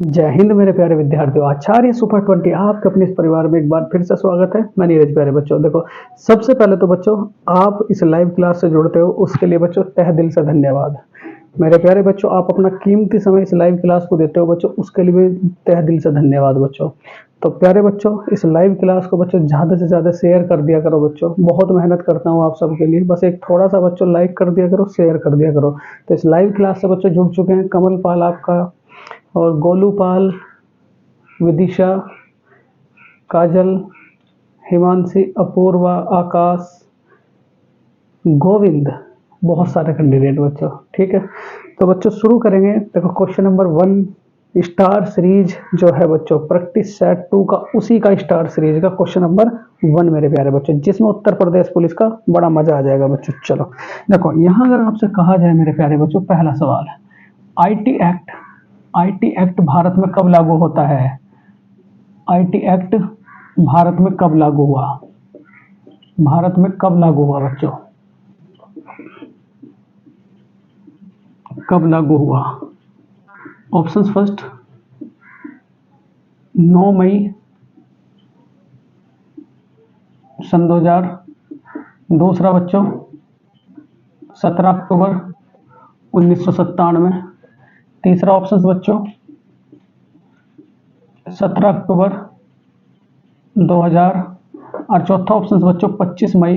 जय हिंद मेरे प्यारे विद्यार्थियों। आचार्य सुपर 20 आपके अपने इस परिवार में एक बार फिर से स्वागत है। मैं नीरज। प्यारे बच्चों, देखो सबसे पहले तो बच्चों आप इस लाइव क्लास से जुड़ते हो उसके लिए बच्चों तहे दिल से धन्यवाद। मेरे प्यारे बच्चों, आप अपना कीमती समय इस लाइव क्लास को देते हो बच्चों, उसके लिए भी तहे दिल से धन्यवाद बच्चों। तो प्यारे बच्चों, इस लाइव क्लास को बच्चों ज़्यादा से ज़्यादा शेयर कर दिया करो बच्चों। बहुत मेहनत करता हूँ आप सबके लिए, बस एक थोड़ा सा बच्चों लाइक कर दिया करो, शेयर कर दिया करो। तो इस लाइव क्लास से बच्चों जुड़ चुके हैं कमल पाल आपका, और गोलू पाल, विदिशा, काजल, हिमांशी, अपूर्वा, आकाश, गोविंद, बहुत सारे कैंडिडेट बच्चों। ठीक है, तो बच्चों शुरू करेंगे। देखो क्वेश्चन नंबर 1 स्टार सीरीज जो है बच्चों प्रैक्टिस सेट 2 का, उसी का स्टार सीरीज का क्वेश्चन नंबर 1 मेरे प्यारे बच्चों, जिसमें उत्तर प्रदेश पुलिस का बड़ा मजा आ जाएगा बच्चों। चलो देखो, यहाँ अगर आपसे कहा जाए मेरे प्यारे बच्चों, पहला सवाल है आईटी एक्ट भारत में कब लागू होता है? आईटी एक्ट भारत में कब लागू हुआ? भारत में कब लागू हुआ बच्चों? कब लागू हुआ? ऑप्शंस फर्स्ट 9 मई सन 2000, दूसरा बच्चों 17 अक्टूबर 1997, तीसरा ऑप्शन बच्चों 17 अक्टूबर 2000, और चौथा ऑप्शन बच्चों 25 मई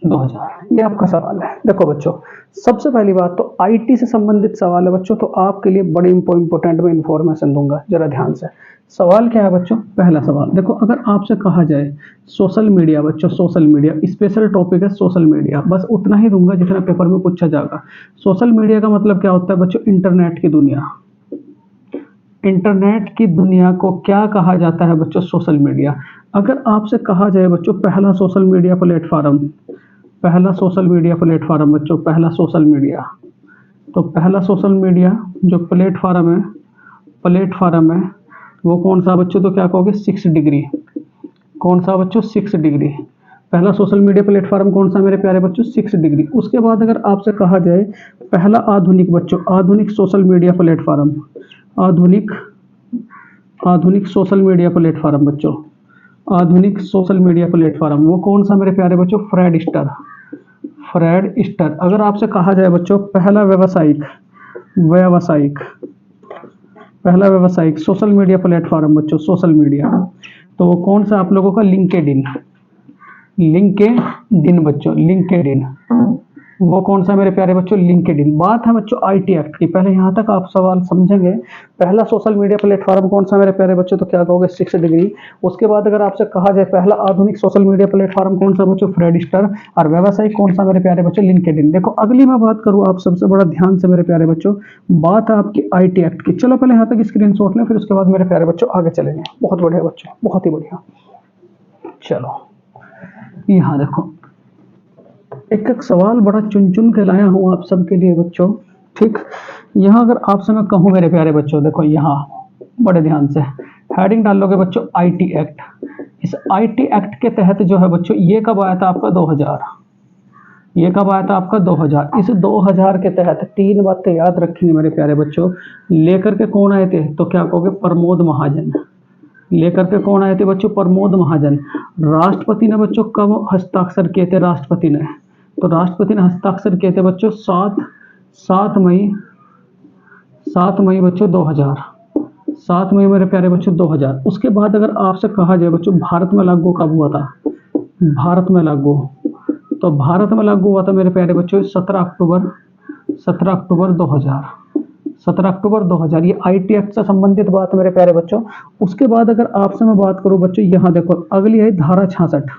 2000। ये आपका सवाल है। देखो बच्चों, सबसे पहली बात तो आईटी से संबंधित सवाल है बच्चों, तो आपके लिए बड़े इंपॉर्टेंट में इंफॉर्मेशन दूंगा, जरा ध्यान से। सवाल क्या है बच्चों? पहला सवाल देखो, अगर आपसे कहा जाए सोशल मीडिया बच्चों, सोशल मीडिया स्पेशल टॉपिक है सोशल मीडिया, बस उतना ही दूंगा जितना पेपर में पूछा जाएगा। सोशल मीडिया का मतलब क्या होता है बच्चों? इंटरनेट की दुनिया। इंटरनेट की दुनिया को क्या कहा जाता है बच्चों? Social media. अगर आपसे कहा जाए बच्चों पहला सोशल मीडिया प्लेटफॉर्म, पहला सोशल मीडिया प्लेटफॉर्म बच्चों, पहला सोशल मीडिया, तो पहला सोशल मीडिया जो प्लेटफॉर्म है वो कौन सा बच्चों? तो क्या कहोगे? 6 डिग्री। कौन सा बच्चों? 6 डिग्री। पहला सोशल मीडिया प्लेटफॉर्म कौन सा मेरे प्यारे बच्चों? 6 डिग्री। उसके बाद अगर आपसे कहा जाए पहला आधुनिक बच्चों, आधुनिक सोशल मीडिया प्लेटफॉर्म, आधुनिक आधुनिक सोशल मीडिया प्लेटफॉर्म बच्चों, आधुनिक सोशल मीडिया प्लेटफॉर्म वो कौन सा मेरे प्यारे बच्चों? फ्रेडस्टर। फ्रेडस्टर। अगर आपसे कहा जाए बच्चों पहला व्यावसायिक व्यावसायिक पहला व्यावसायिक सोशल मीडिया प्लेटफॉर्म बच्चों, सोशल मीडिया, तो वो कौन सा आप लोगों का? लिंक्डइन। लिंक्डइन बच्चों, लिंक्डइन, वो कौन सा मेरे प्यारे बच्चों? लिंक्डइन। बात है बच्चों आईटी एक्ट की, पहले यहाँ तक आप सवाल समझेंगे। पहला सोशल मीडिया प्लेटफॉर्म कौन सा मेरे प्यारे बच्चों? तो क्या कहोगे? 6 डिग्री। उसके बाद अगर आपसे कहा जाए पहला आधुनिक सोशल मीडिया प्लेटफॉर्म कौन सा बच्चों? फ्रेडस्टर। और व्यावसायिक कौन सा मेरे प्यारे बच्चों? लिंक्डइन। देखो अगली मैं बात करूँ आप सबसे बड़ा ध्यान से मेरे प्यारे बच्चों, बात है आपकी आईटी एक्ट की। चलो पहले यहाँ तक स्क्रीनशॉट लें, फिर उसके बाद मेरे प्यारे बच्चों आगे चलेंगे। बहुत बढ़िया बच्चों, बहुत ही बढ़िया। चलो यहाँ देखो, एक एक सवाल बड़ा चुन चुन के लाया हूँ आप सबके लिए बच्चों। ठीक, यहाँ अगर आपसे मैं कहूँ मेरे प्यारे बच्चों, देखो यहाँ बड़े ध्यान से हेडिंग डालोगे बच्चों आईटी एक्ट। इस आईटी एक्ट के तहत जो है बच्चों, ये कब आया था आपका? 2000। ये कब आया था आपका? 2000। इस 2000 के तहत 3 बातें याद रखेंगे मेरे प्यारे बच्चों। लेकर के कौन आए थे? तो क्या कहोगे? प्रमोद महाजन। लेकर के कौन आए थे बच्चों? प्रमोद महाजन। राष्ट्रपति ने बच्चों कब हस्ताक्षर किए थे? राष्ट्रपति ने, तो राष्ट्रपति ने हस्ताक्षर किए थे बच्चों 7 मई बच्चों 2000। 7 मई मेरे प्यारे बच्चों 2000। उसके बाद अगर आपसे कहा जाए बच्चों भारत में लागू कब हुआ था? भारत में लागू, तो भारत में लागू हुआ था मेरे प्यारे बच्चों 17 अक्टूबर 2000। 17 अक्टूबर 2000। ये आईटी एक्ट से संबंधित बात मेरे प्यारे बच्चों। उसके बाद अगर आपसे मैं बात करूं बच्चों, यहाँ देखो अगली है धारा 66।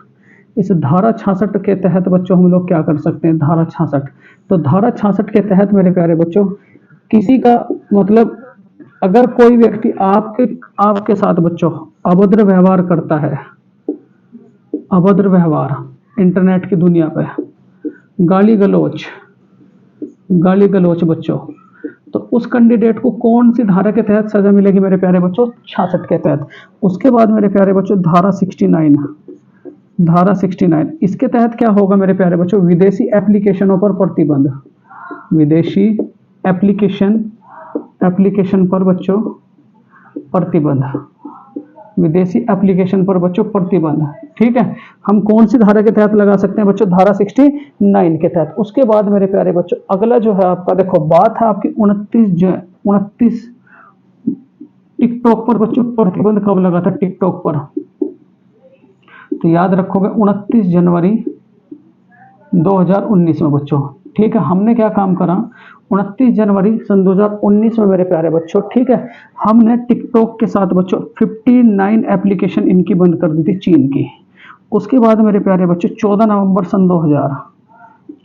इस धारा 66 के तहत बच्चों हम लोग क्या कर सकते हैं? धारा 66, तो धारा 66 के तहत मेरे प्यारे बच्चों किसी का मतलब अगर कोई व्यक्ति आपके साथ बच्चों अभद्र व्यवहार करता है, अभद्र व्यवहार इंटरनेट की दुनिया पे, गाली गलोच बच्चों, तो उस कैंडिडेट को कौन सी धारा के तहत सजा मिलेगी मेरे प्यारे बच्चों? 66 के तहत। उसके बाद मेरे प्यारे बच्चों धारा 69, इसके तहत क्या होगा मेरे प्यारे बच्चों? विदेशी एप्लीकेशनों पर प्रतिबंध। विदेशी एप्लीकेशन पर बच्चों प्रतिबंध, विदेशी एप्लीकेशन पर बच्चों प्रतिबंध। ठीक है, हम कौन सी धारा के तहत लगा सकते हैं बच्चों? धारा 69 के तहत। उसके बाद मेरे प्यारे बच्चों अगला जो है आपका, देखो बात है आपकी 29 टिकटॉक पर बच्चों प्रतिबंध कब लगा था टिकटॉक पर? तो याद रखोगे 29 जनवरी 2019 में बच्चों। ठीक है, हमने क्या काम करा 29 जनवरी सन 2019 में मेरे प्यारे बच्चों, ठीक है, हमने टिकटॉक के साथ बच्चों 59 एप्लीकेशन इनकी बंद कर दी थी चीन की। उसके बाद मेरे प्यारे बच्चों 14 नवंबर सन 2000,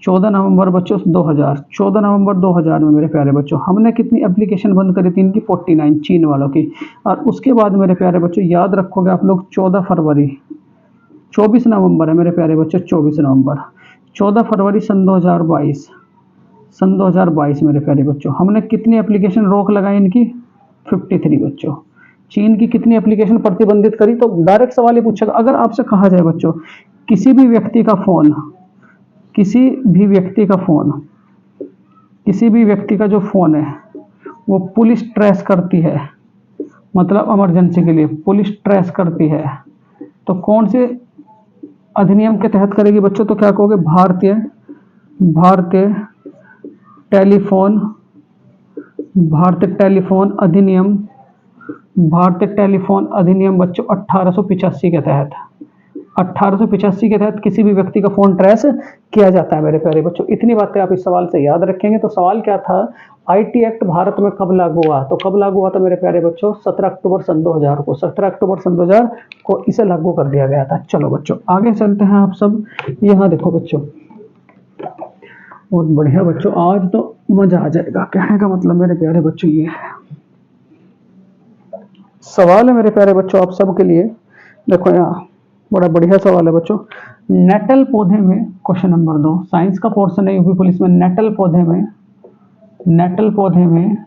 14 नवंबर बच्चों 2000, 14 नवंबर 2000 में मेरे प्यारे बच्चों हमने कितनी एप्लीकेशन बंद करी थी इनकी? 49 चीन वालों की। और उसके बाद मेरे प्यारे बच्चों याद रखोगे आप लोग 14 फरवरी, 24 नवंबर है मेरे प्यारे बच्चों, 24 नवंबर, 14 फरवरी सन 2022, सन 2022 मेरे प्यारे बच्चों हमने कितनी एप्लीकेशन रोक लगाई इनकी? 53 बच्चों। चीन की कितनी एप्लीकेशन प्रतिबंधित करी? तो डायरेक्ट सवाल ये पूछेगा, अगर आपसे कहा जाए बच्चों किसी भी व्यक्ति का फोन, किसी भी व्यक्ति का फोन, किसी भी व्यक्ति का जो फोन है वो पुलिस ट्रेस करती है, मतलब इमरजेंसी के लिए पुलिस ट्रेस करती है, तो कौन से अधिनियम के तहत करेगी बच्चों? तो क्या कहोगे? भारतीय टेलीफोन, भारतीय टेलीफोन अधिनियम, भारतीय टेलीफोन अधिनियम बच्चों 1885 के तहत, 1885 के तहत किसी भी व्यक्ति का फोन ट्रेस किया जाता है मेरे प्यारे बच्चों। इतनी बातें आप इस सवाल से याद रखेंगे। तो सवाल क्या था, आईटी एक्ट भारत में कब लागू हुआ? तो कब लागू हुआ था मेरे प्यारे बच्चों? 17 अक्टूबर सन 2000 को, 17 अक्टूबर सन 2000 को इसे लागू कर दिया गया था। चलो बच्चों आगे चलते हैं। आप सब यहाँ देखो बच्चों, बहुत बढ़िया बच्चों, आज तो मजा आ जाएगा। कहने का मतलब मेरे प्यारे बच्चों ये है, सवाल है मेरे प्यारे बच्चों आप सबके लिए। देखो यहाँ बड़ा बढ़िया सवाल है बच्चों, नेटल पौधे में, क्वेश्चन नंबर 2 साइंस का पोर्शन है यूपी पुलिस में, नेटल पौधे में, नेटल पौधे में,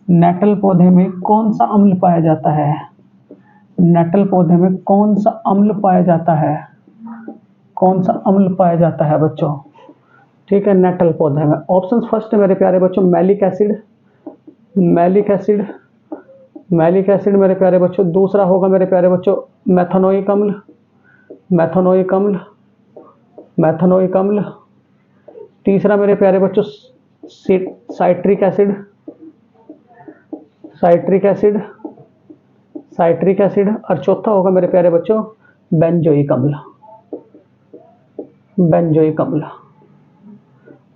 नेटल पौधे में कौन सा अम्ल पाया जाता है? नेटल पौधे में कौन सा अम्ल पाया जाता है? कौन सा अम्ल पाया जाता है बच्चों? ठीक है, नेटल पौधे में ऑप्शन फर्स्ट है मेरे प्यारे बच्चों malic acid, malic acid, malic acid मेरे प्यारे बच्चों। दूसरा होगा मेरे प्यारे बच्चों मेथनोइक अम्ल, मेथनोइक अम्ल, मेथनोइक अम्ल। तीसरा मेरे प्यारे बच्चों citric acid, citric acid, citric acid. और चौथा होगा मेरे प्यारे बच्चों बेंजोइक अम्ल, बेंजोइक अम्ल।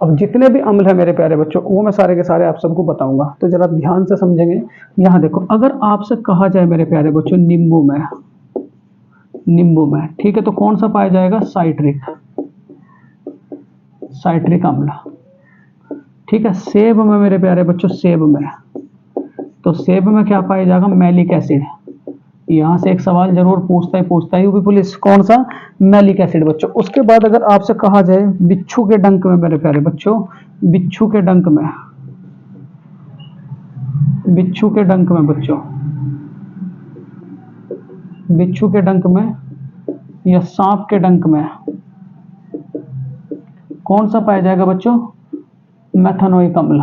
अब जितने भी अम्ल है मेरे प्यारे बच्चों वो मैं सारे के सारे आप सबको बताऊंगा, तो जरा ध्यान से समझेंगे। यहाँ देखो, अगर आपसे कहा जाए मेरे प्यारे बच्चों नींबू में, नींबू में, ठीक है, तो कौन सा पाया जाएगा? साइट्रिक, साइट्रिक अम्ल। ठीक है, सेब में मेरे प्यारे बच्चों, सेब में, तो सेब में क्या पाया जाएगा? Malic acid. यहाँ से एक सवाल जरूर पूछता है यूपी पुलिस, कौन सा? मैलिक एसिड बच्चों। उसके बाद अगर आपसे कहा जाए बिच्छू के डंक में मेरे प्यारे बच्चों, बिच्छू के डंक में, बिच्छू के डंक में बच्चों, बिच्छू के डंक में या सांप के डंक में कौन सा पाया जाएगा बच्चों? मेथनोइक अम्ल,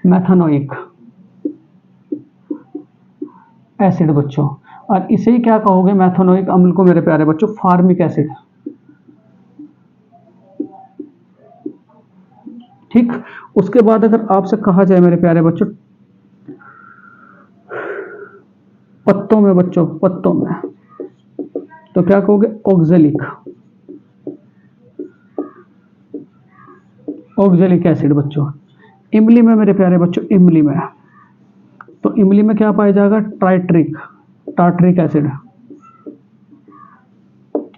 मेथनोइक एसिड बच्चों। और इसे ही क्या कहोगे? मेथनोइक अम्ल को मेरे प्यारे बच्चों फार्मिक एसिड। ठीक, उसके बाद अगर आपसे कहा जाए मेरे प्यारे बच्चों पत्तों में बच्चों, पत्तों में, तो क्या कहोगे? ऑक्जेलिक, ऑक्जेलिक एसिड बच्चों। इमली में मेरे प्यारे बच्चों, इमली में, तो इमली में क्या पाया जाएगा? Tartaric, tartaric acid.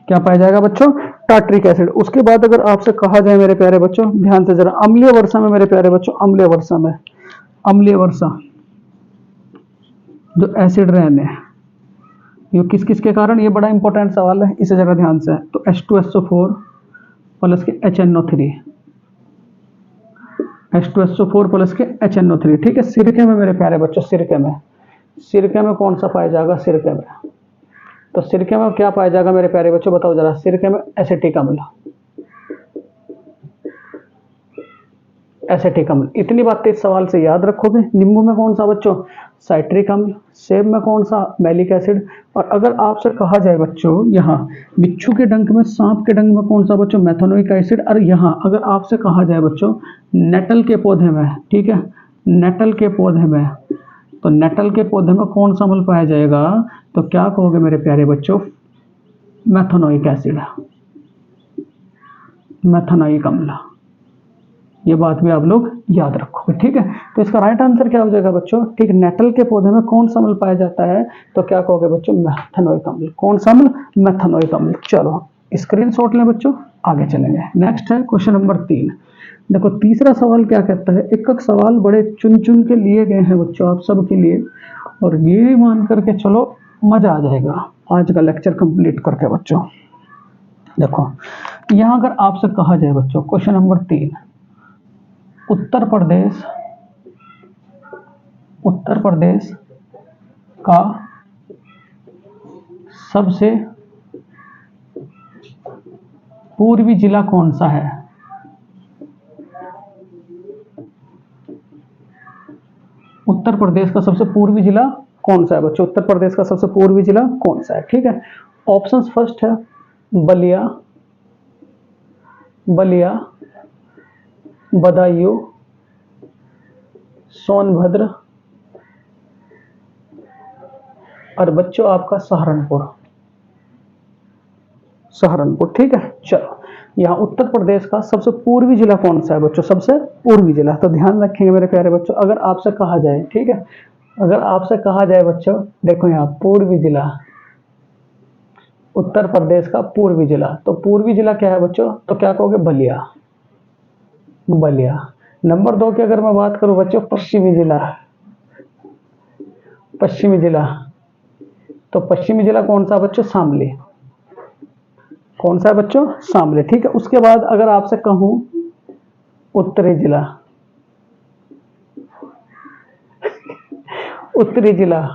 क्या पाया जाएगा बच्चों? Tartaric acid. उसके बाद अगर आपसे कहा जाए मेरे प्यारे बच्चों, ध्यान से जरा, अम्लीय वर्षा में मेरे प्यारे बच्चों, अम्लीय वर्षा में, अम्लीय वर्षा जो एसिड रेन है, ये किस किस के कारण? ये बड़ा इंपॉर्टेंट सवाल है, इसे जरा ध्यान से। तो H2SO4 प्लस के HNO3, H2SO4 प्लस के HNO3। ठीक है, सिरके में मेरे प्यारे बच्चों, सिरके में, सिरके में कौन सा पाया जाएगा? सिरके में, तो सिरके में क्या पाया जाएगा मेरे प्यारे बच्चों? बताओ जरा। सिरके में एसिटिक अम्ल, एसिटिक अम्ल। इतनी बातें इस सवाल से याद रखोगे। नींबू में कौन सा बच्चों? साइट्रिक अम्ल। सेब में कौन सा? Malic acid. और अगर आपसे कहा जाए बच्चों यहाँ बिच्छू के डंक में, सांप के डंक में कौन सा बच्चों? Methanoic acid. और यहाँ अगर आपसे कहा जाए बच्चों नेटल के पौधे में, ठीक है, नेटल के पौधे में, तो नेटल के पौधे में कौन सा अम्ल पाया जाएगा? तो क्या कहोगे मेरे प्यारे बच्चों? मेथनोइक एसिड, मेथनोइक अम्ल। ये बात भी आप लोग याद रखोगे, ठीक है। तो इसका राइट आंसर क्या हो जाएगा बच्चों? ठीक, नेटल के पौधे में कौन सा अम्ल पाया जाता है? तो क्या कहोगे बच्चों? मेथनोइक अम्ल। कौन सा अम्ल? मेथनोइक अम्ल। चलो स्क्रीनशॉट लें बच्चों, आगे चलेंगे। नेक्स्ट है क्वेश्चन नंबर 3। देखो तीसरा सवाल क्या कहता है, एक एक सवाल बड़े चुन चुन के लिए गए हैं बच्चों आप सब के लिए, और ये मान करके चलो मजा आ जाएगा आज का लेक्चर कंप्लीट करके बच्चों। देखो यहाँ अगर आपसे कहा जाए बच्चों क्वेश्चन नंबर 3, उत्तर प्रदेश का सबसे पूर्वी जिला कौन सा है? उत्तर प्रदेश का सबसे पूर्वी जिला कौन सा है बच्चों? उत्तर प्रदेश का सबसे पूर्वी जिला कौन सा है? ठीक है, ऑप्शंस फर्स्ट है बलिया, बदायूं, सोनभद्र, और बच्चों आपका सहारनपुर। ठीक है। चलो यहाँ उत्तर प्रदेश का सबसे पूर्वी जिला कौन सा है बच्चों? सबसे पूर्वी जिला। तो ध्यान रखेंगे मेरे प्यारे बच्चों, अगर आपसे कहा जाए, ठीक है, अगर आपसे कहा जाए बच्चों, देखो यहाँ पूर्वी जिला, उत्तर प्रदेश का पूर्वी जिला, तो पूर्वी जिला क्या है बच्चों? तो क्या कहोगे? बलिया। नंबर 2 की अगर मैं बात करूं बच्चों, पश्चिमी जिला, तो पश्चिमी जिला कौन सा बच्चों? शामली। कौन सा है बच्चों? शामली। ठीक है, उसके बाद अगर आपसे कहूं उत्तरी जिला,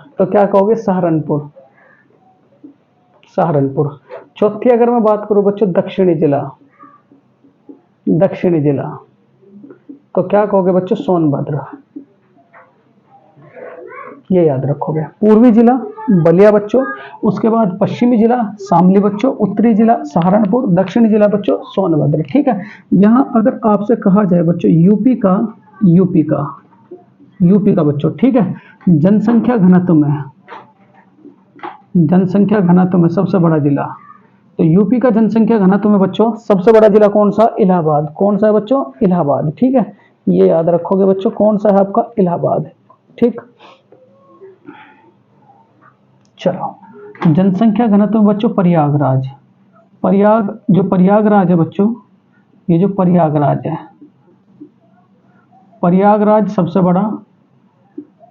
तो क्या कहोगे? सहारनपुर। चौथी अगर मैं बात करूं बच्चों दक्षिणी जिला, तो क्या कहोगे बच्चों? सोनभद्र। ये याद रखोगे, पूर्वी जिला बलिया बच्चों, उसके बाद पश्चिमी जिला शामली बच्चों, उत्तरी जिला सहारनपुर, दक्षिणी जिला बच्चों सोनभद्र। ठीक है, यहाँ अगर आपसे कहा जाए बच्चों यूपी का बच्चों, ठीक है, जनसंख्या घनत्व में सबसे बड़ा जिला, तो यूपी का जनसंख्या घनत्व में बच्चों सबसे बड़ा जिला कौन सा? इलाहाबाद। कौन सा है बच्चों? इलाहाबाद। ठीक है, ये याद रखोगे बच्चों, कौन सा है आपका? इलाहाबाद। ठीक, चलो जनसंख्या घनत्व में बच्चों प्रयागराज है बच्चों, ये जो प्रयागराज है, प्रयागराज सबसे बड़ा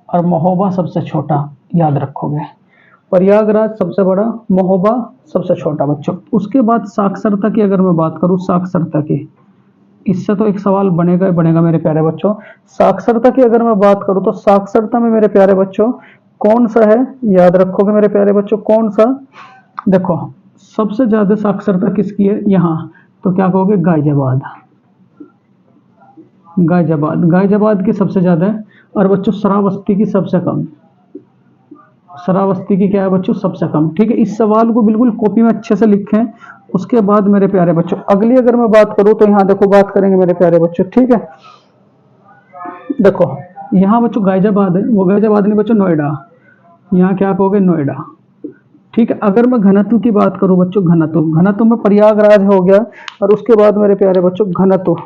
और महोबा सबसे छोटा, याद रखोगे, प्रयागराज सबसे बड़ा, महोबा सबसे छोटा बच्चों। उसके बाद साक्षरता की अगर मैं बात करूं, साक्षरता की, इससे तो एक सवाल बनेगा मेरे प्यारे बच्चों। साक्षरता की अगर मैं बात करूं तो साक्षरता में मेरे प्यारे बच्चों कौन सा है? याद रखोगे मेरे प्यारे बच्चों, कौन सा? देखो सबसे ज्यादा साक्षरता किसकी है यहाँ? तो क्या कहोगे? गाजियाबाद की सबसे ज्यादा है, और बच्चों श्रावस्ती की सबसे कम। श्रावस्ती की क्या है बच्चों? सबसे कम। ठीक है, इस सवाल को बिल्कुल कॉपी में अच्छे से लिखें। उसके बाद मेरे प्यारे बच्चों अगली अगर मैं बात करूं तो यहाँ देखो बात करेंगे मेरे प्यारे बच्चों, ठीक है, देखो यहाँ बच्चों गाजियाबाद है, वो गाजियाबाद नहीं बच्चों, नोएडा। यहाँ क्या कहोगे? नोएडा। ठीक है, अगर मैं घनत्व की बात करूं बच्चों, घनत्व में प्रयागराज हो गया, और उसके बाद मेरे प्यारे बच्चों घनत्व,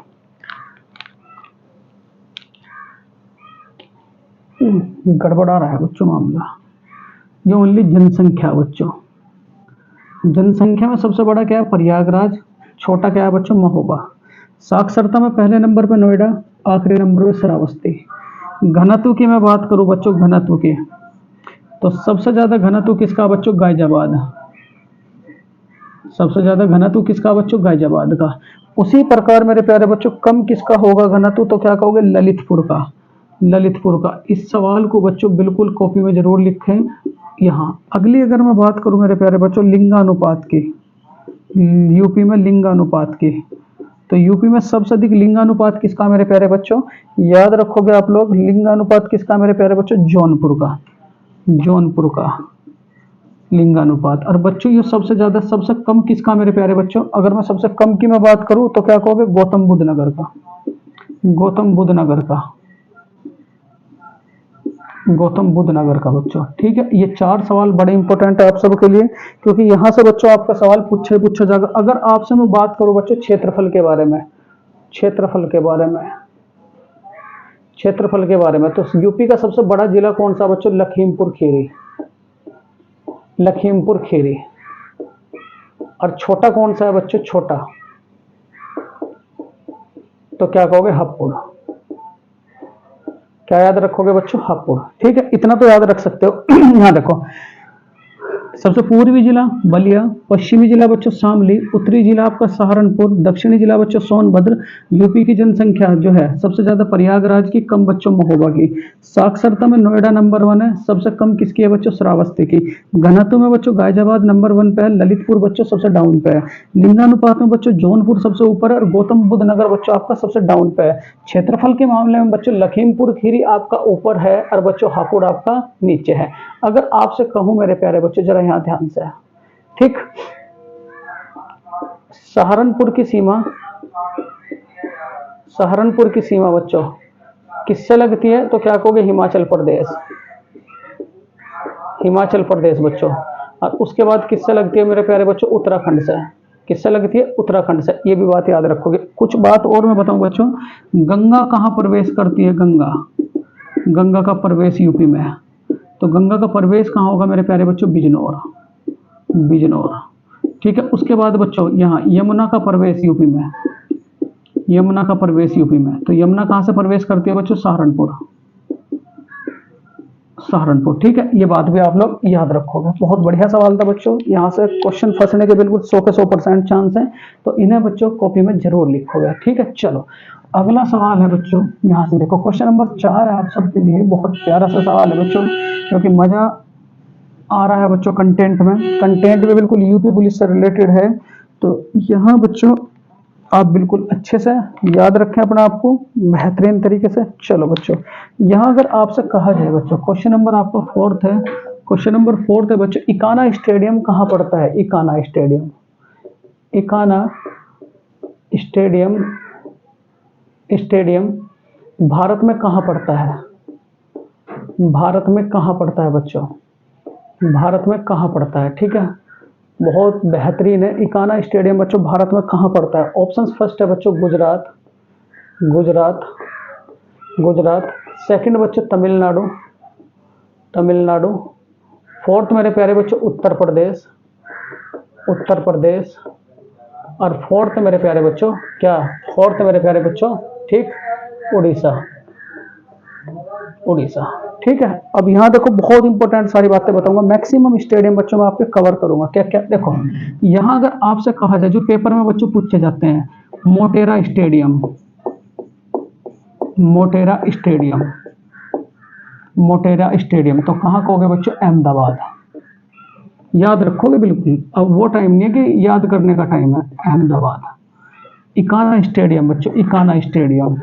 गड़बड़ा रहा है बच्चों मामला, ये ओनली जनसंख्या बच्चों, जनसंख्या में सबसे बड़ा क्या है? प्रयागराज, छोटा क्या है बच्चों? महोबा। साक्षरता में पहले नंबर पर नोएडा, आखिरी नंबर पर श्रावस्ती। घनत्व की मैं बात करूं बच्चों, घनत्व की, तो सबसे ज्यादा घनत्व किसका बच्चों? गाजियाबाद। सबसे ज्यादा घनत्व किसका बच्चों? गाजियाबाद का। उसी प्रकार मेरे प्यारे बच्चों कम किसका होगा घनत्व? तो क्या कहोगे? ललितपुर का। इस सवाल को बच्चों बिल्कुल कॉपी में जरूर लिखें। यहाँ अगली अगर मैं बात करूं मेरे प्यारे बच्चों लिंगानुपात की, यूपी में लिंगानुपात की, तो यूपी में सबसे अधिक लिंगानुपात किसका मेरे प्यारे बच्चों, याद रखोगे आप लोग, लिंगानुपात किसका मेरे प्यारे बच्चों, जौनपुर का, जौनपुर का लिंगानुपात। और बच्चों ये सबसे ज्यादा सबसे कम किसका मेरे प्यारे बच्चों, अगर मैं सबसे कम की मैं बात करूं तो क्या कहोगे, गौतम बुद्ध नगर का, गौतम बुद्ध नगर का, गौतम बुद्ध नगर का बच्चों। ठीक है, ये 4 सवाल बड़े इंपॉर्टेंट है आप सबके लिए, क्योंकि यहां से बच्चों आपका सवाल पूछा जाएगा। अगर आपसे मैं बात करूं बच्चों क्षेत्रफल के बारे में, क्षेत्रफल के बारे में, क्षेत्रफल के बारे में, तो यूपी का सबसे बड़ा जिला कौन सा बच्चों, लखीमपुर खीरी, लखीमपुर खीरी। और छोटा कौन सा है बच्चों, छोटा, तो क्या कहोगे, हापुड़। क्या याद रखोगे बच्चों, हापुड़। ठीक है, इतना तो याद रख सकते हो। यहां देखो, सबसे पूर्वी जिला बलिया, पश्चिमी जिला बच्चों शामली, उत्तरी जिला आपका सहारनपुर, दक्षिणी जिला बच्चों सोनभद्र। यूपी की जनसंख्या जो है सबसे ज्यादा प्रयागराज की, कम बच्चों महोबा की। साक्षरता में नोएडा नंबर 1 है, सबसे कम किसकी है बच्चों, श्रावस्ती की। घनत्व में बच्चों गाजियाबाद नंबर 1 पे है, ललितपुर बच्चों सबसे डाउन पे है। लिंगानुपात में बच्चों जौनपुर सबसे ऊपर है और गौतम बुद्ध नगर बच्चों आपका सबसे डाउन पे है। क्षेत्रफल के मामले में बच्चों लखीमपुर खीरी आपका ऊपर है और बच्चों हापुड़ आपका नीचे है। अगर आपसे कहूं मेरे प्यारे बच्चों, जरा यहां ध्यान से, ठीक, सहारनपुर की सीमा, सहारनपुर की सीमा बच्चों किससे लगती है, तो क्या कहोगे, हिमाचल प्रदेश, हिमाचल प्रदेश बच्चों। और उसके बाद किससे लगती है मेरे प्यारे बच्चों, उत्तराखंड से। किससे लगती है, उत्तराखंड से। ये भी बात याद रखोगे। कुछ बात और मैं बताऊं बच्चों, गंगा कहां प्रवेश करती है, गंगा, गंगा का प्रवेश यूपी में है, तो गंगा का प्रवेश कहां होगा मेरे प्यारे बच्चों, बिजनौर, बिजनौर। ठीक है, उसके बाद बच्चों यहाँ यमुना का प्रवेश यूपी में, यमुना का प्रवेश यूपी में, तो यमुना कहां से प्रवेश करती है बच्चों, सहारनपुर, सहारनपुर। ठीक है, ये बात भी आप लोग याद रखोगे। बहुत बढ़िया सवाल था बच्चों, यहाँ से क्वेश्चन फंसने के बिल्कुल 100 के 100% चांस है, तो इन्हें बच्चों कॉपी में जरूर लिखोगे। ठीक है, चलो अगला सवाल है बच्चों, यहाँ से देखो क्वेश्चन नंबर 4 है आप सबके लिए। बहुत प्यारा सा सवाल है बच्चों, क्योंकि मजा आ रहा है बच्चों कंटेंट में, कंटेंट भी बिल्कुल यूपी पुलिस से रिलेटेड है। तो यहाँ बच्चों आप बिल्कुल अच्छे से याद रखें अपने आप को बेहतरीन तरीके से। चलो बच्चों, यहाँ अगर आपसे कहा जाए बच्चों, क्वेश्चन नंबर आपका 4th है, क्वेश्चन नंबर 4th है बच्चों, इकाना स्टेडियम कहाँ पड़ता है, Ekana stadium, Ekana stadium, stadium Bharat में कहाँ पड़ता है, भारत में कहाँ पड़ता है बच्चों, भारत में कहाँ पड़ता है। ठीक है, बहुत बेहतरीन है। इकाना स्टेडियम बच्चों भारत में कहाँ पड़ता है, ऑप्शन फर्स्ट है बच्चों गुजरात, गुजरात, गुजरात। सेकंड बच्चों तमिलनाडु, तमिलनाडु। फोर्थ मेरे प्यारे बच्चों उत्तर प्रदेश, उत्तर प्रदेश। और फोर्थ मेरे प्यारे बच्चों क्या, फोर्थ मेरे प्यारे बच्चों, ठीक, उड़ीसा, उड़ीसा। ठीक है, अब यहाँ देखो बहुत इंपॉर्टेंट सारी बातें बताऊंगा। मैक्सिमम स्टेडियम बच्चों में आपके कवर करूंगा। क्या क्या, देखो यहाँ अगर आपसे कहा जाए, जो पेपर में बच्चों पूछे जाते हैं, Motera stadium, Motera stadium, Motera stadium, तो कहाँ कहोगे बच्चों, अहमदाबाद। याद रखोगे बिल्कुल, अब वो टाइम नहीं है कि याद करने का टाइम है, अहमदाबाद। इकाना स्टेडियम बच्चों, इकाना स्टेडियम,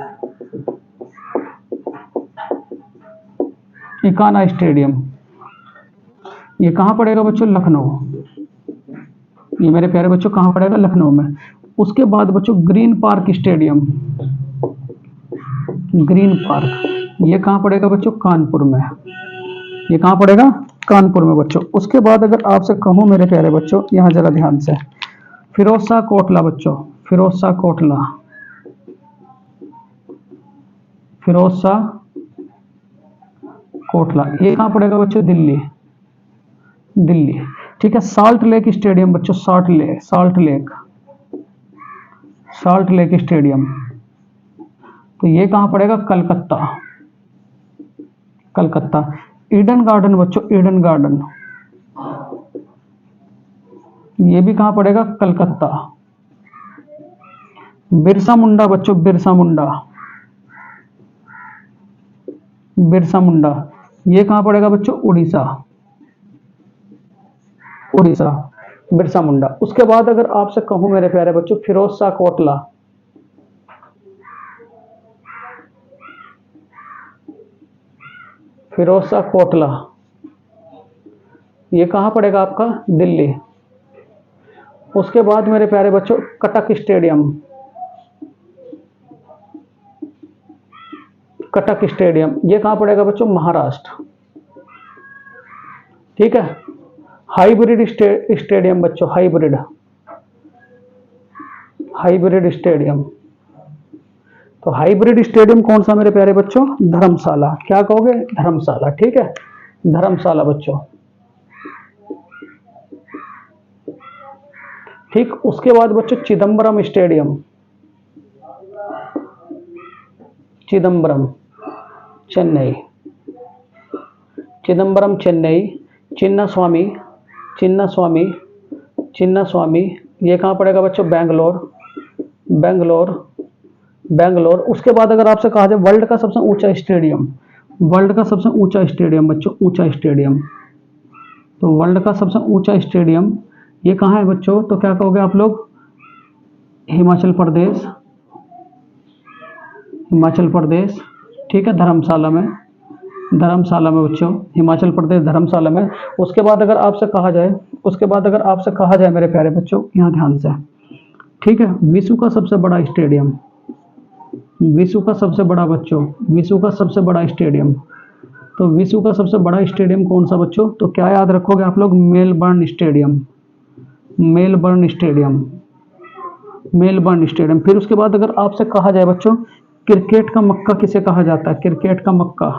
इकाना स्टेडियम, ये कहाँ पड़ेगा बच्चों, लखनऊ। ये मेरे प्यारे बच्चों कहाँ पड़ेगा, लखनऊ में। उसके बाद बच्चों green park stadium, green park, ये कहाँ पड़ेगा बच्चों, कानपुर में। ये कहाँ पड़ेगा, कानपुर में बच्चों। उसके बाद अगर आपसे कहूँ मेरे प्यारे बच्चों, यहाँ जरा ध्यान से, फिरोज शाह कोटला बच्चों, फिरोज शाह कोटला, फिरोज शाह कोटला, ये कहाँ पड़ेगा बच्चों, दिल्ली, दिल्ली। ठीक है, साल्ट लेक स्टेडियम बच्चों, salt lake, salt lake, salt lake stadium, तो ये कहाँ पड़ेगा, कलकत्ता, कलकत्ता। ईडन गार्डन बच्चों, ईडन गार्डन, ये भी कहाँ पड़ेगा, कलकत्ता। बिरसा मुंडा बच्चों, बिरसा मुंडा, बिरसा मुंडा, ये कहाँ पड़ेगा बच्चों, उड़ीसा, उड़ीसा, बिरसा मुंडा। उसके बाद अगर आपसे कहूं मेरे प्यारे बच्चों, फिरोज शाह कोटला, फिरोज शाह कोटला, ये कहाँ पड़ेगा आपका? दिल्ली। उसके बाद मेरे प्यारे बच्चों कटक स्टेडियम, कटक स्टेडियम ये कहाँ पड़ेगा बच्चों? महाराष्ट्र। ठीक है। हाइब्रिड स्टेडियम बच्चों, हाइब्रिड, हाइब्रिड स्टेडियम, तो हाइब्रिड स्टेडियम कौन सा मेरे प्यारे बच्चों? धर्मशाला। क्या कहोगे? धर्मशाला। ठीक है, धर्मशाला बच्चों। ठीक, उसके बाद बच्चों चिदम्बरम स्टेडियम, चिदम्बरम चेन्नई, चिदम्बरम चेन्नई। चिन्ना स्वामी, चिन्ना स्वामी, चिन्ना स्वामी ये कहाँ पड़ेगा बच्चों? बेंगलोर, बेंगलोर, बेंगलोर। उसके बाद अगर आपसे कहा जाए वर्ल्ड का सबसे ऊंचा स्टेडियम, वर्ल्ड का सबसे ऊंचा स्टेडियम बच्चों, ऊंचा स्टेडियम, तो वर्ल्ड का सबसे ऊंचा स्टेडियम ये कहाँ है बच्चों? तो क्या कहोगे आप लोग? हिमाचल प्रदेश, हिमाचल प्रदेश। ठीक है, धर्मशाला में, धर्मशाला में बच्चों, हिमाचल प्रदेश धर्मशाला में। उसके बाद अगर आपसे कहा जाए, उसके बाद अगर आपसे कहा जाए मेरे प्यारे बच्चों, यहाँ ध्यान से, ठीक है, विश्व का सबसे बड़ा स्टेडियम, विश्व का सबसे बड़ा बच्चों, विश्व का सबसे बड़ा स्टेडियम, तो विश्व का सबसे बड़ा स्टेडियम कौन सा बच्चों? तो क्या याद रखोगे आप लोग? Melbourne stadium, Melbourne stadium, Melbourne stadium. फिर उसके बाद अगर आपसे कहा जाए बच्चों क्रिकेट का मक्का किसे कहा जाता है? क्रिकेट का मक्का,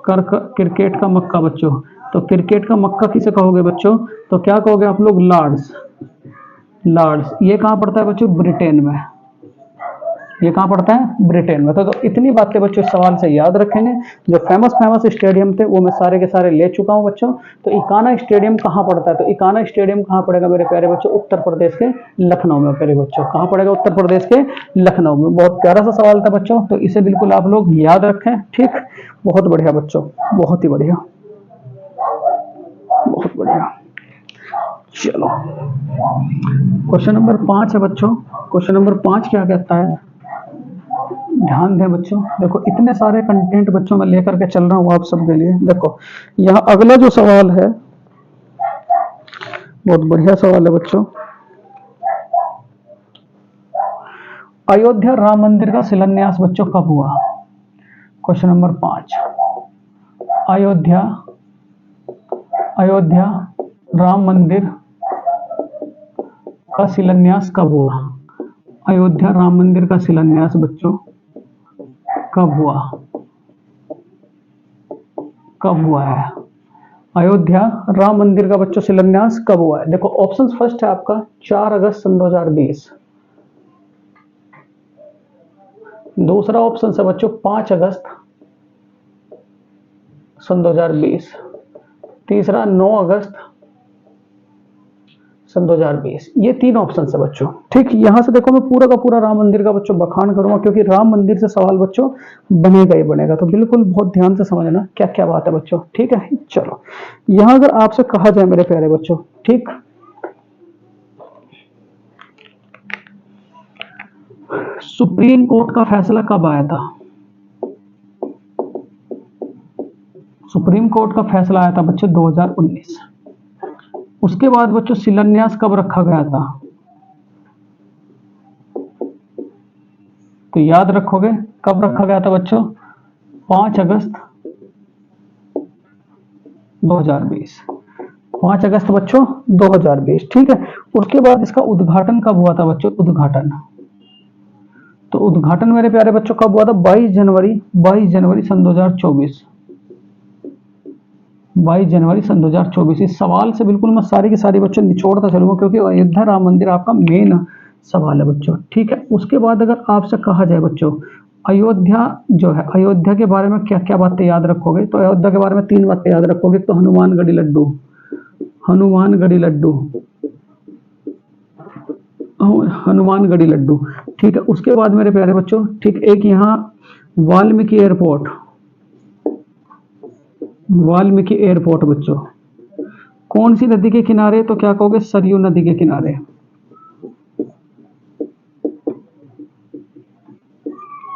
क्रिकेट का मक्का बच्चों, तो क्रिकेट का मक्का किसे कहोगे बच्चों? तो क्या कहोगे आप लोग? लॉर्ड्स, लॉर्ड्स ये कहाँ पड़ता है बच्चों? ब्रिटेन में, ये कहाँ पड़ता है? ब्रिटेन में। तो इतनी बातें बच्चों इस सवाल से याद रखेंगे। जो फेमस फेमस स्टेडियम थे वो मैं सारे के सारे ले चुका हूँ बच्चों। तो इकाना स्टेडियम कहाँ पड़ता है? तो इकाना स्टेडियम कहाँ पड़ेगा मेरे प्यारे बच्चों? उत्तर प्रदेश के लखनऊ में प्यारे बच्चों। कहाँ पड़ेगा? उत्तर प्रदेश के लखनऊ में। बहुत प्यारा सा सवाल था बच्चों, तो इसे बिल्कुल आप लोग याद रखें। ठीक, बहुत बढ़िया बच्चों, बहुत ही बढ़िया, बहुत बढ़िया। चलो, क्वेश्चन नंबर 5 है बच्चों। क्वेश्चन नंबर 5 क्या कहता है? ध्यान दें बच्चों, देखो इतने सारे कंटेंट बच्चों में लेकर के चल रहा हूँ आप सबके लिए। देखो यहाँ अगला जो सवाल है बहुत बढ़िया सवाल है बच्चों। अयोध्या राम मंदिर का शिलान्यास बच्चों कब हुआ? क्वेश्चन नंबर 5, अयोध्या, अयोध्या राम मंदिर का शिलान्यास कब हुआ? अयोध्या राम मंदिर का शिलान्यास बच्चों कब हुआ? कब हुआ है अयोध्या राम मंदिर का बच्चों शिलान्यास कब हुआ है? देखो ऑप्शन फर्स्ट है आपका 4 अगस्त सन 2020, दूसरा ऑप्शन है बच्चों 5 अगस्त सन 2020, तीसरा 9 अगस्त सन 2020। ये 3 ऑप्शन है बच्चों। ठीक, यहां से देखो मैं पूरा का पूरा राम मंदिर का बच्चों बखान करूंगा, क्योंकि राम मंदिर से सवाल बच्चों बनेगा ही बनेगा। तो बिल्कुल बहुत ध्यान से समझना क्या क्या बात है बच्चों। ठीक है, चलो यहां अगर आपसे कहा जाए मेरे प्यारे बच्चों, ठीक, सुप्रीम कोर्ट का फैसला कब आया था? सुप्रीम कोर्ट का फैसला आया था बच्चों 2019। उसके बाद बच्चों शिलान्यास कब रखा गया था? तो याद रखोगे कब रखा गया था बच्चों? 5 अगस्त 2020, 5 अगस्त बच्चों 2020। ठीक है, उसके बाद इसका उद्घाटन कब हुआ था बच्चों? उद्घाटन, तो उद्घाटन मेरे प्यारे बच्चों कब हुआ था? 22 जनवरी, 22 जनवरी सन 2024, 22 जनवरी सन 2024। इस सवाल से बिल्कुल मैं सारी की सारी बच्चों निचोड़ता चलूंगा, क्योंकि अयोध्या राम मंदिर आपका मेन सवाल है बच्चों। ठीक है, उसके बाद अगर आपसे कहा जाए बच्चों अयोध्या जो है, अयोध्या के बारे में क्या क्या बातें याद रखोगे? तो अयोध्या के बारे में 3 बातें याद रखोगे। तो हनुमानगढ़ी लड्डू, हनुमानगढ़ी लड्डू, हनुमानगढ़ी लड्डू। ठीक है, उसके बाद मेरे प्यारे बच्चों, ठीक, एक यहाँ वाल्मीकि एयरपोर्ट, वाल्मीकि एयरपोर्ट बच्चों कौन सी नदी के किनारे? तो क्या कहोगे? सरयू नदी के किनारे।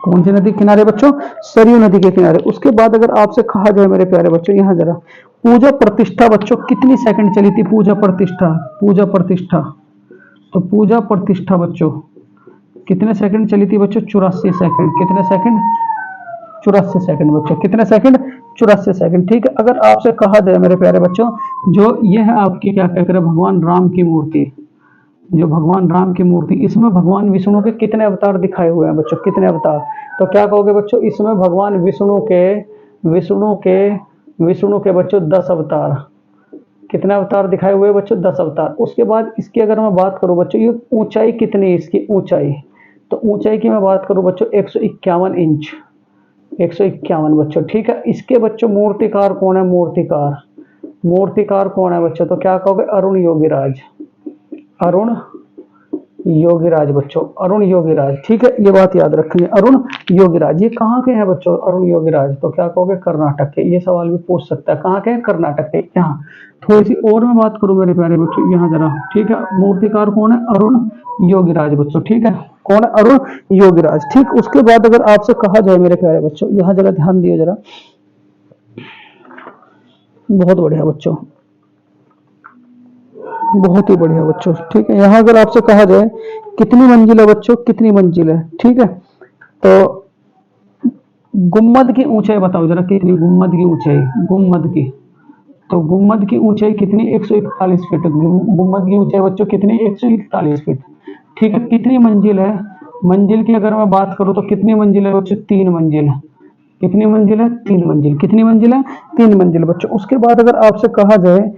कौन सी नदी के किनारे बच्चों? सरयू नदी के किनारे। उसके बाद अगर आपसे कहा जाए मेरे प्यारे बच्चों, यहाँ जरा पूजा प्रतिष्ठा बच्चों कितनी सेकंड चली थी? पूजा प्रतिष्ठा, पूजा प्रतिष्ठा, तो पूजा प्रतिष्ठा बच्चों कितने सेकंड चली थी बच्चों? 84 सेकंड। कितने सेकंड? 84 सेकंड बच्चों। कितने सेकंड? 84 सेकंड। ठीक है, अगर आपसे कहा जाए मेरे प्यारे बच्चों, जो ये है आपकी क्या कहते हैं, भगवान राम की मूर्ति, जो भगवान राम की मूर्ति, इसमें भगवान विष्णु के कितने अवतार दिखाए हुए हैं बच्चों? कितने अवतार? तो क्या कहोगे बच्चों? इसमें भगवान विष्णु के बच्चों 10 अवतार। कितने अवतार दिखाए हुए हैं बच्चों? 10 अवतार। उसके बाद इसकी अगर मैं बात करूं बच्चों, ये ऊंचाई कितनी है इसकी? ऊंचाई, तो ऊंचाई की मैं बात करूं बच्चों 151 इंच, 151 बच्चों। ठीक है, इसके बच्चों मूर्तिकार कौन है? मूर्तिकार कौन है बच्चों? तो क्या कहोगे? अरुण योगीराज, अरुण योगीराज बच्चों, अरुण योगीराज। ठीक है, ये बात याद रखेंगे, अरुण योगीराज। ये कहाँ के हैं बच्चों अरुण योगीराज? तो क्या कहोगे? कर्नाटक के। ये सवाल भी पूछ सकता है, कहाँ के हैं? कर्नाटक के। यहाँ थोड़ी सी और मैं बात करूं मेरे प्यारे बच्चों, यहाँ जरा, ठीक है, मूर्तिकार कौन है? अरुण योगीराज बच्चों। ठीक है, कौन है? अरुण योगीराज। ठीक, उसके बाद अगर आपसे कहा जाए मेरे प्यारे बच्चों, यहाँ जरा ध्यान दियो जरा, बहुत बढ़िया बच्चों, बहुत ही बढ़िया बच्चों। ठीक है, यहाँ अगर आपसे कहा जाए कितनी मंजिल है बच्चों? कितनी मंजिल है? ठीक है, तो गुम्मद की ऊंचाई बताओ जरा, कितनी गुम्मद की ऊंचाई? गुम्मद की, तो गुम्मद की ऊंचाई कितनी? 141 फीट। गुम्मद की ऊंचाई बच्चों कितनी? 141 फीट। ठीक है, कितनी मंजिल है? मंजिल की अगर मैं बात करूं तो कितनी मंजिल है बच्चों? 3 मंजिल। कितनी मंजिल है? 3 मंजिल। कितनी मंजिल है? 3 मंजिल बच्चों। उसके बाद अगर आपसे कहा जाए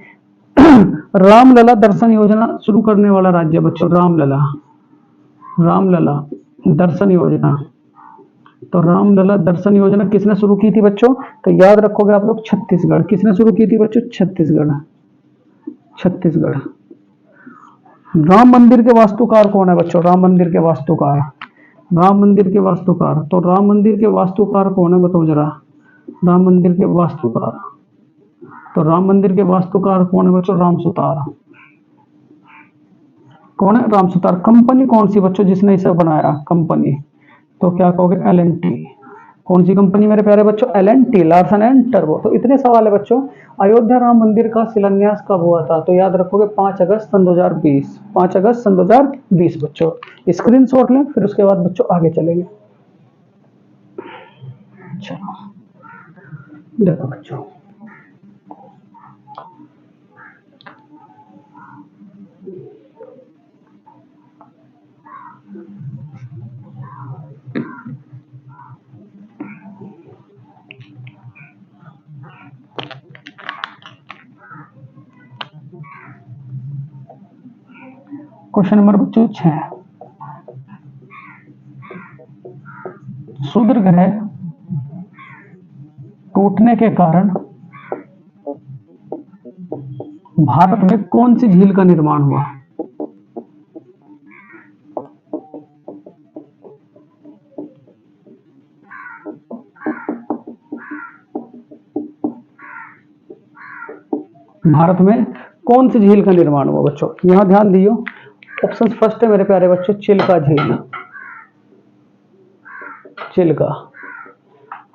रामलला दर्शन योजना शुरू करने वाला राज्य बच्चों, रामलला, रामलला दर्शन योजना, तो रामलला दर्शन योजना किसने शुरू की थी बच्चों? तो याद रखोगे आप लोग, छत्तीसगढ़। किसने शुरू की थी बच्चों? छत्तीसगढ़, छत्तीसगढ़। राम मंदिर के वास्तुकार कौन है बच्चों? राम मंदिर के वास्तुकार, राम मंदिर के वास्तुकार, तो राम मंदिर के वास्तुकार कौन है बताओ जरा? राम मंदिर के वास्तुकार, तो राम मंदिर के वास्तुकार कौन है बच्चों? राम सुतार। कौन है? राम सुतार। कंपनी कौन सी बच्चों जिसने इसे बनाया? कंपनी, तो क्या कहोगे? L&T। कौन सी कंपनी मेरे प्यारे बच्चों? L&T, Larsen and turbo. तो इतने सवाल है बच्चों। अयोध्या राम मंदिर का शिलान्यास कब हुआ था? तो याद रखोगे 5 अगस्त सन 2020, 5 अगस्त सन 2020 बच्चों। स्क्रीनशॉट लें, फिर उसके बाद बच्चों आगे चलेंगे। चलो देखो बच्चों, क्वेश्चन नंबर बच्चों 6, शूद्र ग्रह टूटने के कारण भारत में कौन सी झील का निर्माण हुआ? भारत में कौन सी झील का निर्माण हुआ बच्चों? यहां ध्यान दियो, ऑप्शन फर्स्ट है मेरे प्यारे बच्चों, चिल्का झील, चिल्का,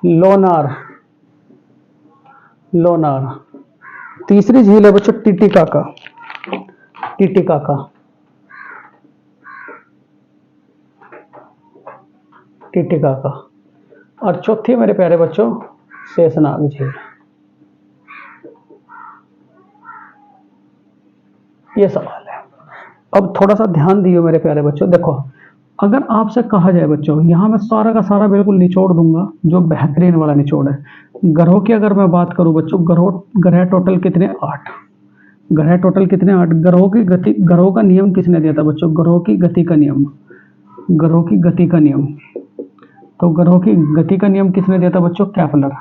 लोनार, लोनार। तीसरी झील है बच्चों टिटिकाका, टिटिकाका, टिटिकाका। और चौथी मेरे प्यारे बच्चों शेषनाग झील। ये सवाल है। अब थोड़ा सा ध्यान दियो मेरे प्यारे बच्चों, देखो अगर आपसे कहा जाए बच्चों, यहाँ मैं सारा का सारा बिल्कुल निचोड़ दूंगा, जो बेहतरीन वाला निचोड़ है। ग्रहों की अगर मैं बात करूं बच्चों, ग्रह टोटल कितने? 8 ग्रह टोटल कितने? 8। ग्रहों की गति, ग्रहों का नियम किसने दिया था बच्चों? ग्रहों की गति का नियम, ग्रहों की गति का नियम, तो ग्रहों की गति का नियम किसने दिया था बच्चों? Kepler,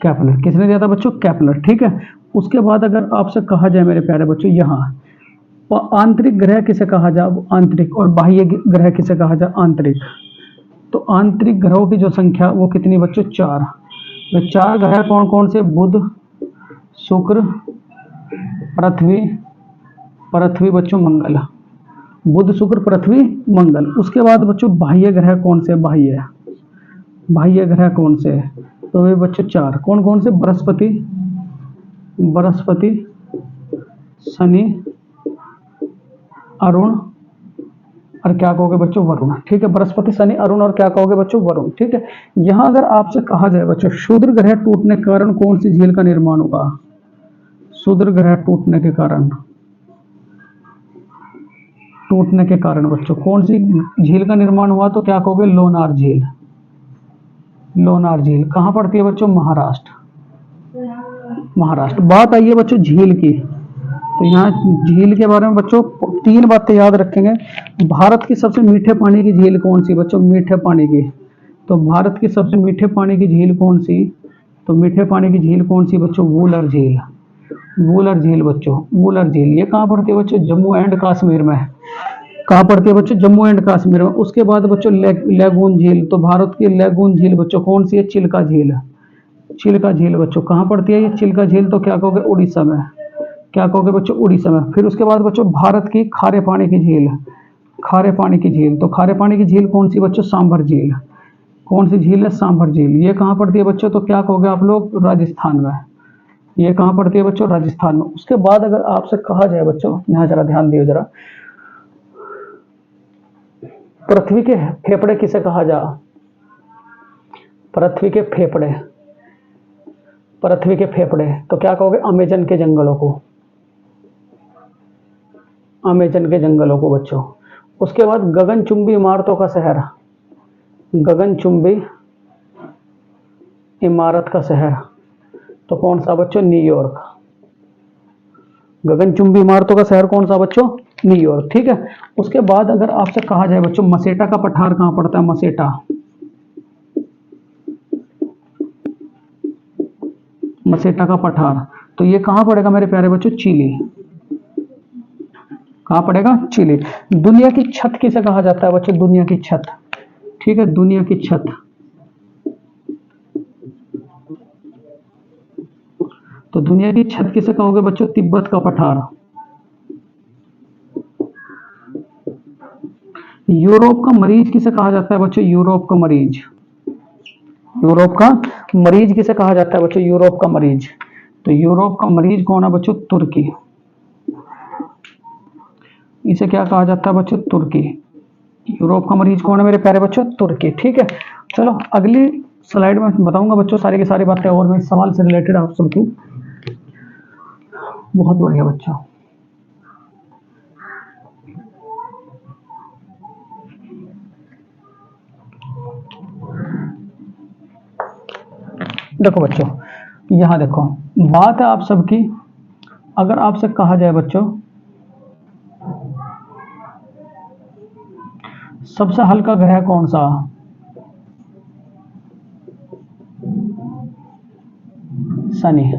Kepler. किसने दिया था बच्चों? केपलर। ठीक है, उसके बाद अगर आपसे कहा जाए मेरे प्यारे बच्चों, यहाँ आंतरिक ग्रह किसे कहा जाए? आंतरिक। और बाह्य ग्रह किसे कहा जाए? आंतरिक। तो आंतरिक ग्रहों की जो संख्या वो कितनी बच्चों? 4। तो 4 ग्रह कौन कौन से? बुध, शुक्र, पृथ्वी, पृथ्वी बच्चों मंगल, बुध शुक्र पृथ्वी मंगल। उसके बाद बच्चों बाह्य ग्रह कौन से, बाह्य ग्रह कौन से, तो वे बच्चों 4 कौन कौन से, बृहस्पति, शनि, अरुण और क्या कहोगे बच्चों, वरुण। ठीक है, बृहस्पति, शनि, अरुण और क्या कहोगे बच्चों, वरुण। ठीक है, यहां अगर आपसे कहा जाए बच्चों क्षुद्र ग्रह टूटने के कारण कौन सी झील का निर्माण होगा, क्षुद्र ग्रह टूटने के कारण बच्चों कौन सी झील का निर्माण हुआ, तो क्या कहोगे, लोनार झील। लोनार झील कहां पड़ती है बच्चों, महाराष्ट्र। बात आई है बच्चों झील की, तो यहाँ झील के बारे में बच्चों 3 बातें याद रखेंगे। भारत की सबसे मीठे पानी की झील कौन सी बच्चों, मीठे पानी की, तो भारत की सबसे मीठे पानी की झील कौन सी, तो मीठे पानी की झील कौन सी बच्चों, वूलर झील। वूलर झील बच्चों, वूलर झील ये कहाँ पड़ती है बच्चों, जम्मू एंड कश्मीर में। कहाँ पड़ती है बच्चों, जम्मू एंड कश्मीर में। उसके बाद बच्चों लैगून झील, तो भारत की लैगून झील बच्चों कौन सी है, चिल्का झील। चिल्का झील बच्चों कहाँ पड़ती है ये चिल्का झील, तो क्या कहोगे, उड़ीसा में। क्या कहोगे बच्चों, उड़ीसा में। फिर उसके बाद बच्चों भारत की खारे पानी की झील, खारे पानी की झील, तो खारे पानी की झील कौन सी बच्चों, सांभर झील। कौन सी झील है, सांभर झील। ये कहाँ पड़ती है बच्चों, तो क्या कहोगे आप लोग, राजस्थान में। ये कहाँ पड़ती है बच्चों, राजस्थान में। उसके बाद अगर आपसे कहा जाए बच्चों, यहाँ जरा ध्यान दियो जरा, पृथ्वी के फेफड़े किसे कहा जा, पृथ्वी के फेफड़े, पृथ्वी के फेफड़े, तो क्या कहोगे, अमेजन के जंगलों को, अमेजन के जंगलों को बच्चों। उसके बाद गगनचुंबी इमारतों का शहर, गगनचुंबी इमारत का शहर, तो कौन सा बच्चों, न्यूयॉर्क। गगनचुंबी इमारतों का शहर कौन सा बच्चों, न्यूयॉर्क। ठीक है, उसके बाद अगर आपसे कहा जाए बच्चों मसेटा का पठार कहां पड़ता है, मसेटा, मसेटा का पठार, तो ये कहां पड़ेगा मेरे प्यारे बच्चों, चिली। कहां पड़ेगा, चिली। दुनिया की छत किसे कहा जाता है बच्चों, दुनिया की छत। ठीक है, दुनिया की छत, तो दुनिया की छत किसे कहोगे बच्चों, तिब्बत का पठार। यूरोप का मरीज किसे कहा जाता है बच्चों, यूरोप का मरीज। यूरोप का मरीज किसे कहा जाता है बच्चों, यूरोप का मरीज। तो यूरोप का मरीज कौन है बच्चों, तुर्की। इसे क्या कहा जाता है बच्चों, तुर्की। यूरोप का मरीज कौन है मेरे प्यारे बच्चों, तुर्की। ठीक है, चलो अगली स्लाइड में बताऊंगा बच्चों सारी की सारी बातें, और मैं इस सवाल से रिलेटेड आप सबको। बहुत बढ़िया बच्चों, देखो बच्चों, यहां देखो बात है आप सबकी, अगर आपसे कहा जाए बच्चों सबसे हल्का ग्रह कौन सा, शनि।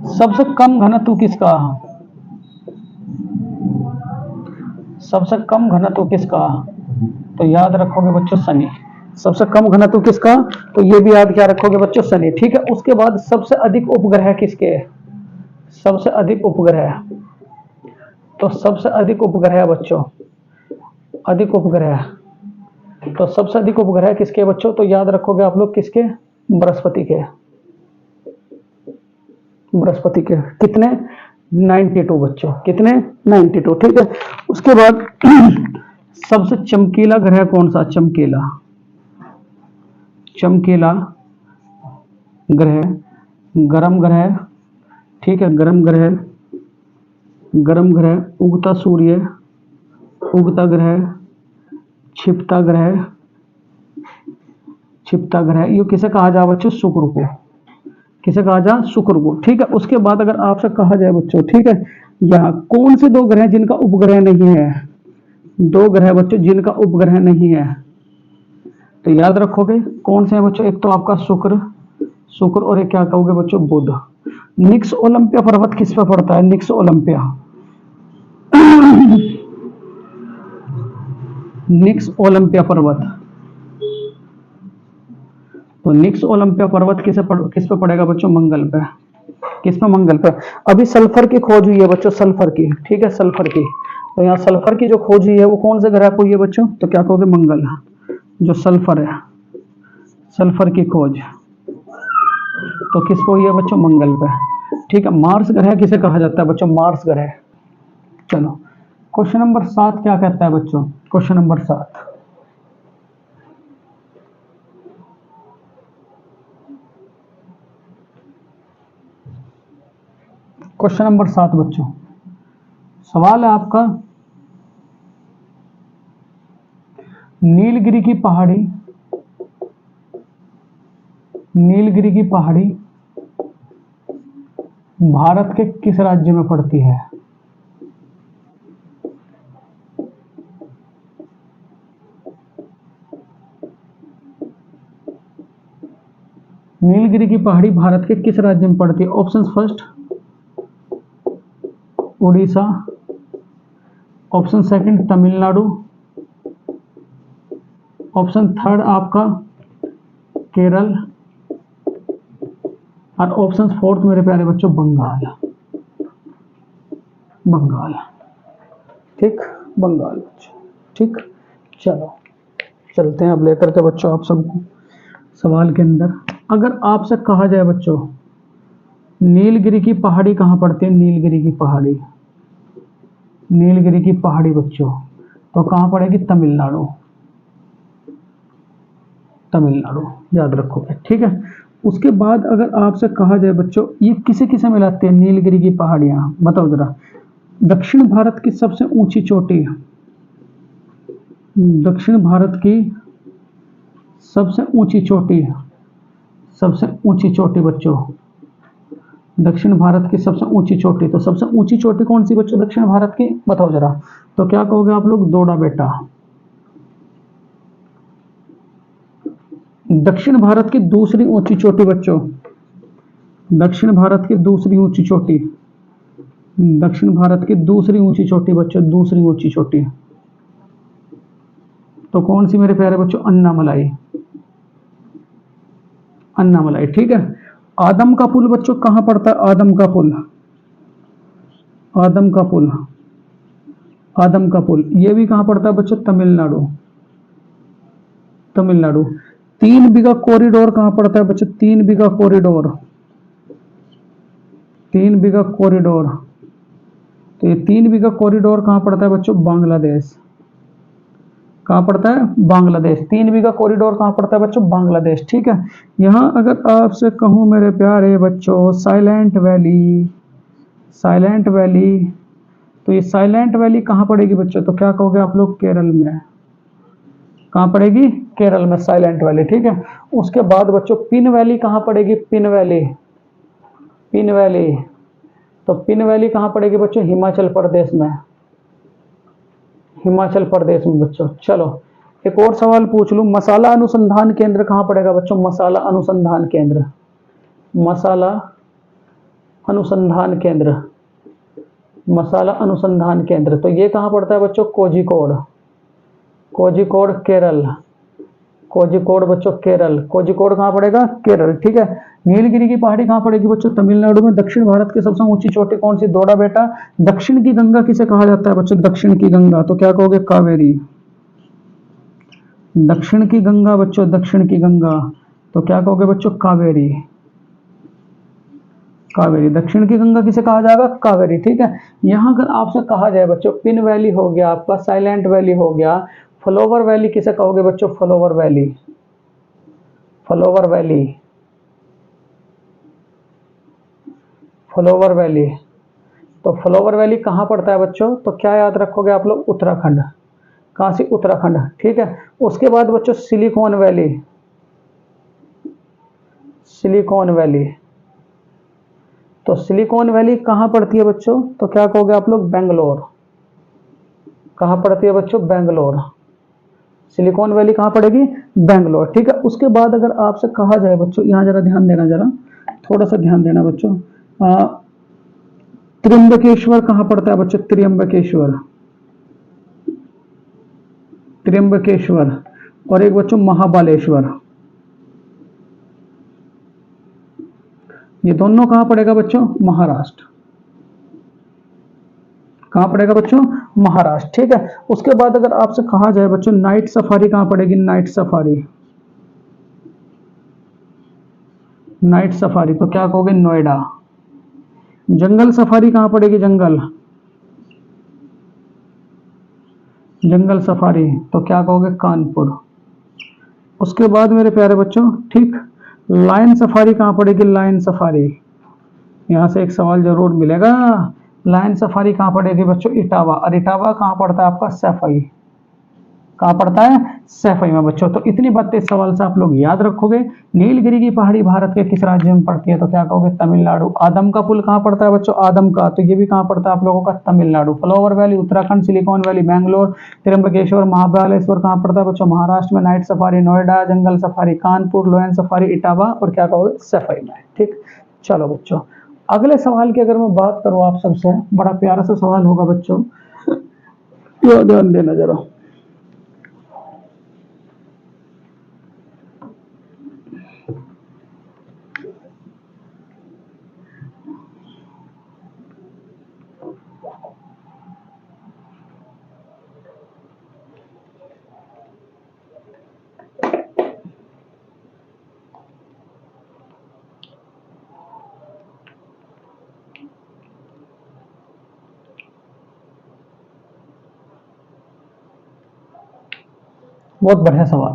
सबसे कम घनत्व किसका, सबसे कम घनत्व किसका, तो याद रखोगे बच्चों शनि। सबसे कम घनत्व किसका, तो ये भी याद क्या रखोगे बच्चों, शनि। ठीक है, उसके बाद सबसे अधिक उपग्रह किसके, सबसे अधिक उपग्रह, तो सबसे अधिक उपग्रह बच्चों, अधिक उपग्रह, तो सबसे अधिक उपग्रह किसके बच्चों, तो याद रखोगे आप लोग किसके, बृहस्पति के। बृहस्पति के कितने, 92 बच्चों, कितने 92। ठीक है, उसके बाद सबसे चमकीला ग्रह कौन सा, चमकीला, चमकीला ग्रह, गर्म ग्रह। ठीक है, गर्म ग्रह, गर्म ग्रह, उगता सूर्य, उगता ग्रह, छिपता ग्रह, छिपता ग्रह, ये किसे कहा जाए बच्चों, शुक्र को। किसे कहा जाए, शुक्र को। ठीक है, उसके बाद अगर आपसे कहा जाए बच्चों, ठीक है, यहाँ कौन से 2 ग्रह जिनका उपग्रह नहीं है, 2 ग्रह बच्चों जिनका उपग्रह नहीं है, तो याद रखोगे कौन से हैं बच्चों, एक तो आपका शुक्र, शुक्र, और एक क्या कहोगे बच्चों, बुध। निक्स ओलंपिया पर्वत किस पे पड़ता है, निक्स ओलंपिया, निक्स ओलंपिया पर्वत, तो निक्स ओलंपिया पर्वत किस पे पड़ेगा बच्चों, मंगल पे। किस पे, मंगल पे। अभी सल्फर की खोज हुई है बच्चों, सल्फर की। ठीक है, सल्फर की, तो यहाँ सल्फर की जो खोज हुई है वो कौन से ग्रह को हुई है बच्चों, तो क्या कहोगे मंगल। जो सल्फर है, सल्फर की खोज तो किसको हुई है बच्चों, मंगल पे। ठीक है, मार्स ग्रह किसे कहा जाता है बच्चों, मार्स ग्रह। चलो क्वेश्चन नंबर 7 क्या कहता है बच्चों, क्वेश्चन नंबर 7, क्वेश्चन नंबर 7 बच्चों, सवाल है आपका, नीलगिरी की पहाड़ी, नीलगिरी की पहाड़ी भारत के किस राज्य में पड़ती है। नीलगिरी की पहाड़ी भारत के किस राज्य में पड़ती है। Option first Orissa, option second Tamil Nadu, option third आपका केरल, और ऑप्शन फोर्थ मेरे प्यारे बच्चों बंगाल। बंगाल, ठीक, बंगाल बच्चों। ठीक, चलो चलते हैं अब लेकर के बच्चों आप सबको सवाल के अंदर। अगर आपसे कहा जाए बच्चों नीलगिरी की पहाड़ी कहाँ पड़ती है, नीलगिरी की पहाड़ी, नीलगिरी की पहाड़ी बच्चों तो कहाँ पड़ेगी, तमिलनाडु, तमिलनाडु याद रखोगे। ठीक है, उसके बाद अगर आपसे कहा जाए बच्चों ये किसे किसे मिलाते हैं नीलगिरी की पहाड़ियां, बताओ जरा। दक्षिण भारत की सबसे ऊंची चोटी, दक्षिण भारत की सबसे ऊंची चोटी, सबसे ऊंची चोटी बच्चों, दक्षिण भारत की सबसे ऊंची चोटी, तो सबसे ऊंची चोटी कौन सी बच्चों दक्षिण भारत की, बताओ जरा। तो क्या कहोगे आप लोग, दोड़ा बेटा। दक्षिण भारत की दूसरी ऊंची चोटी बच्चों, दक्षिण भारत की दूसरी ऊंची चोटी, दक्षिण भारत की दूसरी ऊंची चोटी बच्चों, दूसरी ऊंची चोटी तो कौन सी मेरे प्यारे बच्चों, अन्नामलाई, अन्नामलाई। ठीक है, आदम का पुल बच्चों कहां पड़ता है, आदम का पुल, आदम का पुल, आदम का पुल ये भी कहां पड़ता है बच्चों, तमिलनाडु, तमिलनाडु। 3 बीघा कॉरिडोर कहां पड़ता है बच्चों, 3 बीघा कॉरिडोर, 3 बीघा कॉरिडोर तो ये 3 बीघा कॉरिडोर कहां पड़ता है बच्चों, बांग्लादेश, कहां पड़ता है, बांग्लादेश। 3 बीघा कॉरिडोर कहां पड़ता है बच्चों, बांग्लादेश। ठीक है, यहां अगर आपसे कहूं मेरे प्यारे बच्चों साइलेंट वैली, साइलेंट वैली तो ये साइलेंट वैली कहां पड़ेगी बच्चों, तो क्या कहोगे आप लोग, केरल में, कहां पड़ेगी, केरल में साइलेंट वैली। ठीक है, उसके बाद बच्चों पिन वैली कहां पड़ेगी, पिन वैली, पिन वैली तो पिन वैली कहां पड़ेगी बच्चों, हिमाचल प्रदेश में, हिमाचल प्रदेश में बच्चों। चलो एक और सवाल पूछ लूं, मसाला अनुसंधान केंद्र कहां पड़ेगा बच्चों, मसाला अनुसंधान केंद्र, मसाला अनुसंधान केंद्र, मसाला अनुसंधान केंद्र तो ये कहां पड़ता है बच्चों, कोझिकोड, कोझिकोड केरल, कोझिकोड बच्चों केरल, कोझिकोड कहां पड़ेगा, केरल। ठीक है, नीलगिरी की पहाड़ी कहां पड़ेगी बच्चों, तमिलनाडु में। दक्षिण भारत की सबसे ऊंची चोटी कौन सी, दोड़ा बेटा। दक्षिण की गंगा किसे कहा जाता है बच्चों, दक्षिण की गंगा तो क्या कहोगे, कावेरी, दक्षिण की गंगा बच्चों, दक्षिण की गंगा तो क्या कहोगे बच्चों, कावेरी, कावेरी। दक्षिण की गंगा किसे कहा जाएगा, कावेरी। ठीक है, यहां अगर आपसे कहा जाए बच्चों पिन वैली हो गया आपका, साइलेंट वैली हो गया, फ्लोवर वैली किसे कहोगे बच्चों, flower valley, flower valley, flower valley तो फ्लोवर वैली कहां पड़ता है बच्चों, तो क्या याद रखोगे आप लोग, उत्तराखंड, कहां से, उत्तराखंड। ठीक है, उसके बाद बच्चों सिलिकॉन वैली, सिलिकॉन वैली तो सिलिकॉन वैली कहां पड़ती है बच्चों, तो क्या कहोगे आप लोग, बेंगलोर, कहां पड़ती है बच्चों, बेंगलोर, सिलिकॉन वैली कहां पड़ेगी, बेंगलोर। ठीक है, उसके बाद अगर आपसे कहा जाए बच्चों, यहां जरा ध्यान देना, जरा थोड़ा सा ध्यान देना बच्चों, त्र्यंबकेश्वर कहां पड़ता है बच्चों, त्र्यंबकेश्वर, त्र्यंबकेश्वर और एक बच्चों महाबालेश्वर, ये दोनों कहां पड़ेगा बच्चों, महाराष्ट्र, कहाँ पड़ेगा बच्चों? महाराष्ट्र। ठीक है, उसके बाद अगर आपसे कहा जाए बच्चों नाइट सफारी कहाँ पड़ेगी? नाइट सफारी, नाइट सफारी तो क्या कहोगे? नोएडा। जंगल सफारी कहाँ पड़ेगी? जंगल, जंगल सफारी तो क्या कहोगे? कानपुर। उसके बाद मेरे प्यारे बच्चों, ठीक, लायन सफारी कहाँ पड़ेगी? लायन सफारी, यहाँ से एक सवाल जरूर मिलेगा। लायन सफारी कहाँ पड़ेगी बच्चों? इटावा। और इटावा कहाँ पड़ता है आपका? सैफई। कहाँ पड़ता है? सैफई में बच्चों। तो इतनी बातें इस सवाल से आप लोग याद रखोगे। नीलगिरी की पहाड़ी भारत के किस राज्य में पड़ती है? तो क्या कहोगे? तमिलनाडु। आदम का पुल कहाँ पड़ता है बच्चों? आदम का, तो ये भी कहाँ पड़ता है आप लोगों का? Tamil Nadu. Flower valley Uttarakhand, silicon valley Bangalore, Trimbakeshwar Mahabaleshwar कहाँ पड़ता है बच्चों? महाराष्ट्र में। Night safari Noida, jungle safari Kanpur, lion safari Etawah, और क्या कहोगे? सैफई में। ठीक, चलो बच्चों अगले सवाल की अगर मैं बात करूं आप सबसे, बड़ा प्यारा सा सवाल होगा बच्चों, ध्यान देना जरा। बहुत बढ़िया सवाल।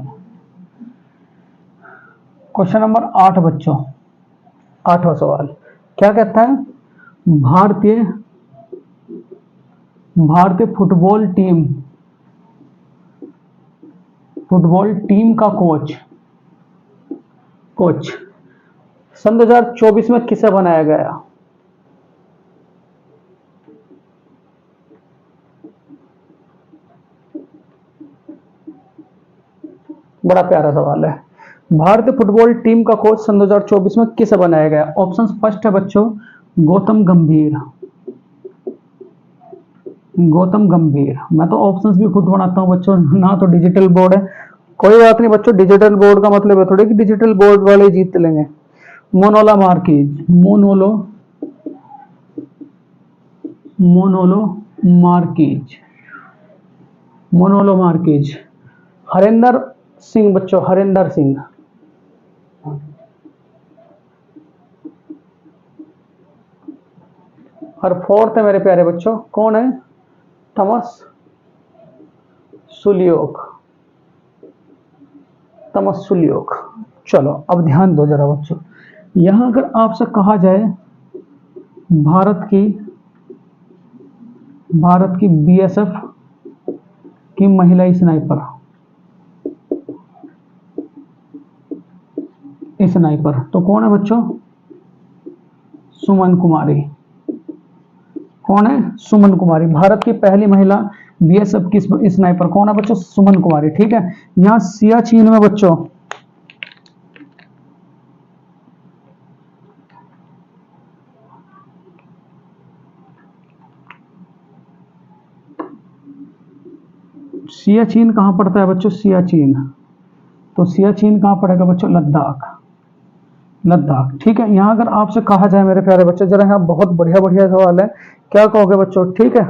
क्वेश्चन नंबर 8 बच्चों, 8वां सवाल क्या कहता है? भारतीय भारतीय फुटबॉल टीम का कोच कोच सन 2024 में किसे बनाया गया? बड़ा प्यारा सवाल है। भारतीय फुटबॉल टीम का कोच सन 2024 में किसे बनाया गया? ऑप्शन फर्स्ट है बच्चों गौतम गंभीर। गौतम गंभीर। मैं तो ऑप्शंस भी खुद बनाता हूं बच्चों, ना तो डिजिटल बोर्ड है। कोई बात नहीं बच्चों, डिजिटल बोर्ड का मतलब है थोड़ी कि डिजिटल बोर्ड वाले जीत लेंगे। मोनोला मार्किज, मोनोलो मार्किज, मोनोलो मार्किज। हरिंदर सिंह बच्चों, हरिंदर सिंह। और फोर्थ है मेरे प्यारे बच्चों, कौन है? थॉमस सुलियोक, थॉमस सुलियोक। चलो अब ध्यान दो जरा बच्चों, यहां अगर आपसे कहा जाए भारत की बीएसएफ की महिला स्नाइपर तो कौन है बच्चों? सुमन कुमारी। कौन है? सुमन कुमारी। भारत की पहली महिला बीएसएफ की स्नाइपर कौन है बच्चों? सुमन कुमारी। ठीक है, यहां सियाचिन में बच्चों, सियाचिन कहां पड़ता है बच्चों? सियाचिन, तो सियाचिन कहां पड़ेगा बच्चों? लद्दाख, लद्दाख। ठीक है, यहां अगर आपसे कहा जाए मेरे प्यारे बच्चों, जरा यहाँ बहुत बढ़िया बढ़िया सवाल है, क्या कहोगे बच्चों? ठीक है,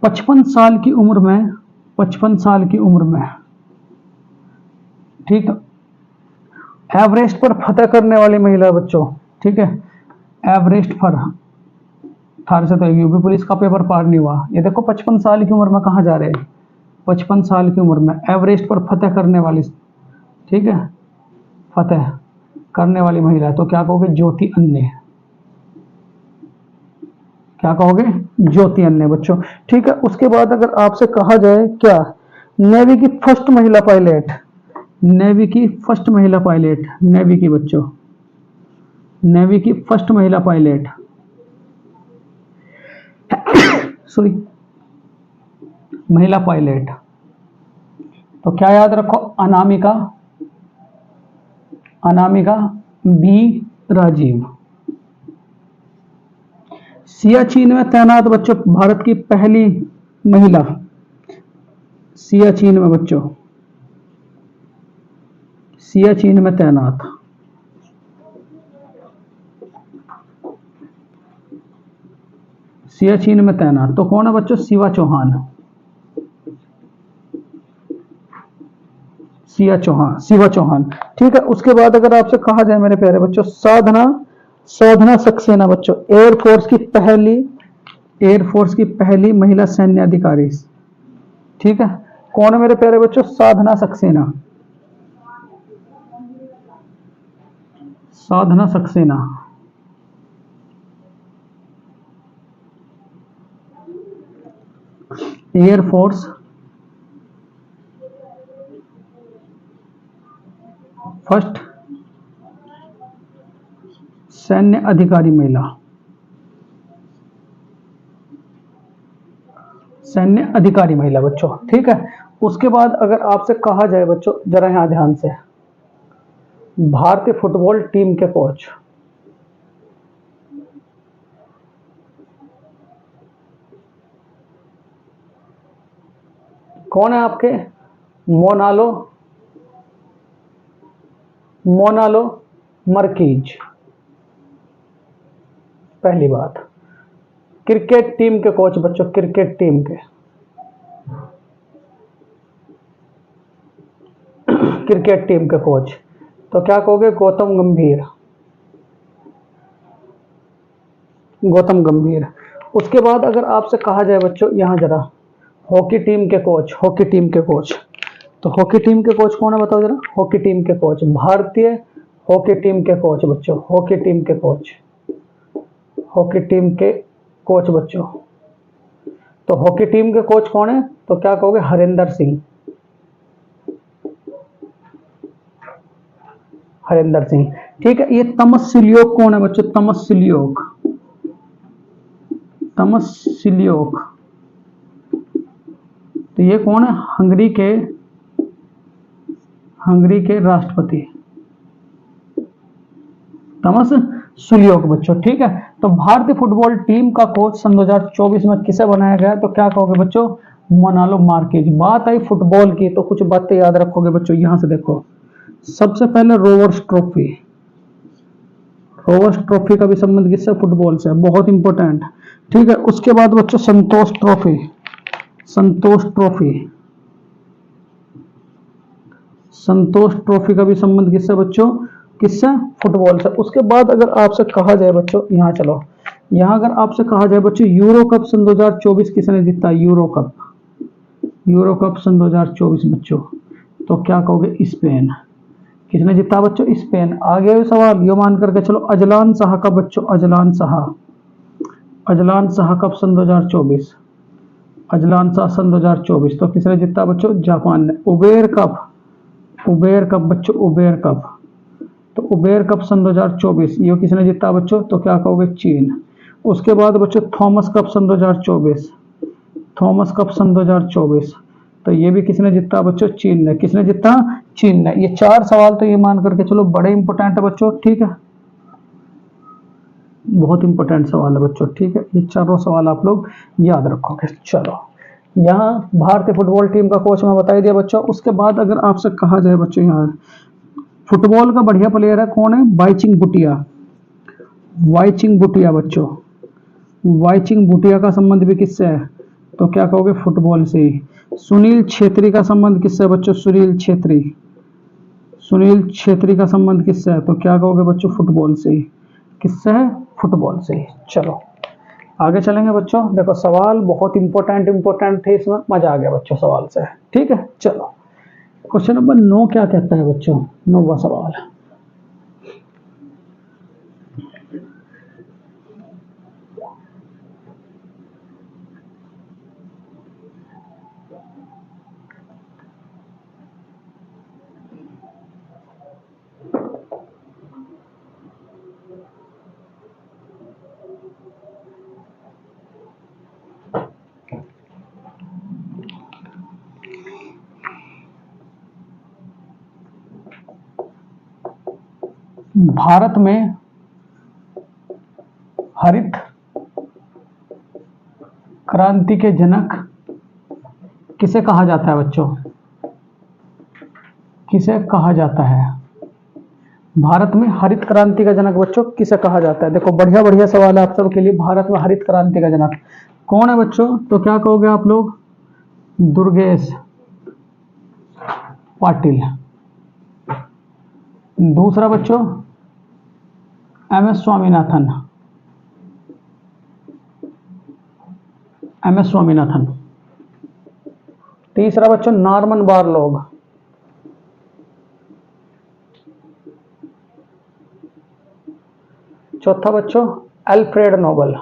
55 साल की उम्र में, 55 साल की उम्र में, ठीक, एवरेस्ट पर फतह करने वाली महिला बच्चों। ठीक है, एवरेस्ट पर, थार से तो यूपी पुलिस का पेपर पार नहीं हुआ। ये देखो 55 साल की उम्र में कहाँ जा रहे हैं? 55 साल की उम्र में एवरेस्ट पर फतह करने वाली, ठीक है, फतह करने वाली महिला, तो क्या कहोगे? ज्योति अन्य। क्या कहोगे? ज्योति अन्य बच्चों। ठीक है, उसके बाद अगर आपसे कहा जाए क्या, नेवी की फर्स्ट महिला पायलट, नेवी की फर्स्ट महिला पायलट, नेवी की बच्चों, नेवी की फर्स्ट महिला पायलट, सॉरी, महिला पायलट, तो क्या याद रखो? अनामिका, अनामिका बी राजीव। सियाचिन में तैनात बच्चों भारत की पहली महिला, सियाचिन में बच्चों, सियाचिन में तैनात, सियाचिन में तैनात, तो कौन है बच्चों? शिवा चौहान। शिवा चौहान। ठीक है, उसके बाद अगर आपसे कहा जाए मेरे प्यारे बच्चों, साधना सक्सेना बच्चों, एयरफोर्स की पहली महिला सैन्य अधिकारी। ठीक है, कौन है मेरे प्यारे बच्चों? साधना सक्सेना। साधना सक्सेना। एयरफोर्स फर्स्ट सैन्य अधिकारी महिला, सैन्य अधिकारी महिला बच्चों। ठीक है, उसके बाद अगर आपसे कहा जाए बच्चों, जरा यहां ध्यान से, भारतीय फुटबॉल टीम के कोच, कौन है आपके? मोनालो मर्कीज। पहली बात, क्रिकेट टीम के कोच बच्चों, क्रिकेट टीम के क्रिकेट टीम के कोच, तो क्या कहोगे? गौतम गंभीर। गौतम गंभीर। उसके बाद अगर आपसे कहा जाए बच्चों, यहां जरा, हॉकी टीम के कोच, हॉकी टीम के कोच, तो हॉकी टीम के कोच कौन है बताओ जरा? हॉकी टीम के कोच, भारतीय हॉकी टीम के कोच बच्चों, हॉकी टीम के कोच, हॉकी टीम के कोच बच्चों। तो हॉकी टीम के कोच कौन है? तो क्या कहोगे? हरिंदर सिंह। हरिंदर सिंह। ठीक है, ये तमस्सिल्योक कौन है बच्चों? तमस्सिल्योक। तमस्सिल्योक, तो ये कौन है? हंगरी के राष्ट्रपति तमस सुलियोक बच्चों। ठीक है, तो भारतीय फुटबॉल टीम का कोच सन 2024 में किसे बनाया गया? तो क्या कहोगे बच्चों? मोनालो मार्केज। बात आई फुटबॉल की, तो कुछ बातें याद रखोगे बच्चों, यहां से देखो। सबसे पहले रोवर्स ट्रॉफी, रोवर्स ट्रॉफी का भी संबंध किससे? फुटबॉल से, बहुत इंपॉर्टेंट। ठीक है, उसके बाद बच्चों संतोष ट्रॉफी, संतोष ट्रॉफी, संतोष ट्रॉफी का भी संबंध किससे बच्चों? किससे? फुटबॉल से। उसके बाद अगर आपसे कहा जाए बच्चों, यहां चलो, यहां अगर आपसे कहा जाए बच्चों, यूरो कप सन 2024 किसने जीता? यूरो कप, यूरो कप सन 2024 बच्चों, तो क्या कहोगे? स्पेन। किसने जीता बच्चों? स्पेन। आ गया सवाल, यो मान करके चलो। अजलान शाह का बच्चों, Azlan Shah, Azlan Shah cup सन 2024, अजलान शाह सन 2024, तो किसने जीता बच्चों? जापान ने। उबेर कप, उबेर कप बच्चों, उबेर कप, तो उबेर कप सन 2024, ये किसने जीता बच्चों? तो क्या कहोगे? चीन। उसके बाद बच्चों थॉमस कप सन 2024, थॉमस कप सन 2024, तो ये भी किसने जीता बच्चों? चीन ने। किसने जीता? चीन ने। ये चार सवाल तो ये मान करके चलो बड़े इंपॉर्टेंट है बच्चों। ठीक है, बहुत इंपॉर्टेंट सवाल है बच्चों। ठीक है, ये चारों सवाल आप लोग याद रखोगे। चलो, यहाँ भारतीय फुटबॉल टीम का कोच मैं बता ही दिया बच्चों। उसके बाद अगर आपसे कहा जाए बच्चों, यहाँ फुटबॉल का बढ़िया प्लेयर है कौन है? वाइचिंग बुटिया, वाइचिंग बुटिया बच्चों, वाइचिंग बुटिया का संबंध भी किससे है? तो क्या कहोगे? फुटबॉल से ही। सुनील छेत्री का संबंध किससे है बच्चों? सुनील छेत्री, सुनील छेत्री का संबंध किससे है? तो क्या कहोगे बच्चों? फुटबॉल से ही। किससे है? फुटबॉल से ही। चलो आगे चलेंगे बच्चों। देखो सवाल बहुत इंपॉर्टेंट थे, इसमें मजा आ गया बच्चों सवाल से। ठीक है, चलो क्वेश्चन नंबर 9 क्या कहता है बच्चों? 9वां सवाल, भारत में हरित क्रांति के जनक किसे कहा जाता है बच्चों? किसे कहा जाता है? भारत में हरित क्रांति का जनक बच्चों किसे कहा जाता है? देखो बढ़िया बढ़िया सवाल है आप सबके लिए। भारत में हरित क्रांति का जनक कौन है बच्चों? तो क्या कहोगे आप लोग? दुर्गेश पाटिल। दूसरा बच्चों M S Swaminathan. M S Swaminathan. तीसरा बच्चों नॉर्मन बोरलॉग। चौथा बच्चों अल्फ्रेड नोबल।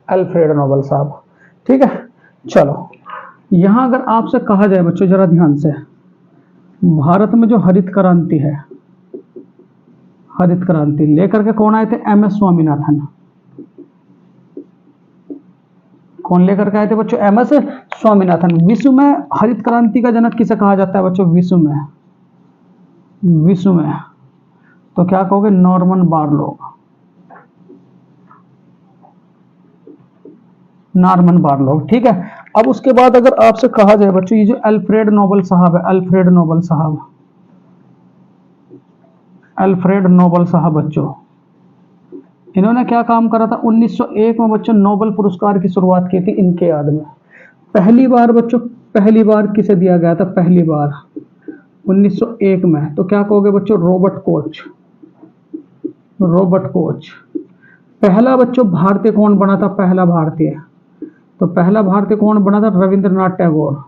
अल्फ्रेड नोबल साहब। ठीक है, चलो यहां अगर आपसे कहा जाए बच्चों जरा ध्यान से, भारत में जो हरित क्रांति है, हरित क्रांति लेकर के कौन आए थे? M S Swaminathan. कौन लेकर के आए थे बच्चों? M S Swaminathan. विश्व में हरित क्रांति का जनक किसे कहा जाता है बच्चों? विश्व में, विश्व में तो क्या कहोगे? Norman Borlaug. Norman Borlaug. ठीक है, अब उसके बाद अगर आपसे कहा जाए बच्चों ये जो अल्फ्रेड नोबल साहब है, अल्फ्रेड नोबल साहब, अल्फ्रेड नोबल साहब बच्चों, इन्होंने क्या काम करा था? 1901 में बच्चों नोबेल पुरस्कार की शुरुआत की थी इनके याद में। पहली बार बच्चों, पहली बार किसे दिया गया था? पहली बार 1901 में। तो क्या कहोगे बच्चों? Robert Koch. Robert Koch. पहला बच्चों भारतीय कौन बना था? पहला भारतीय, तो पहला भारतीय कौन बना था? रविंद्रनाथ टैगोर।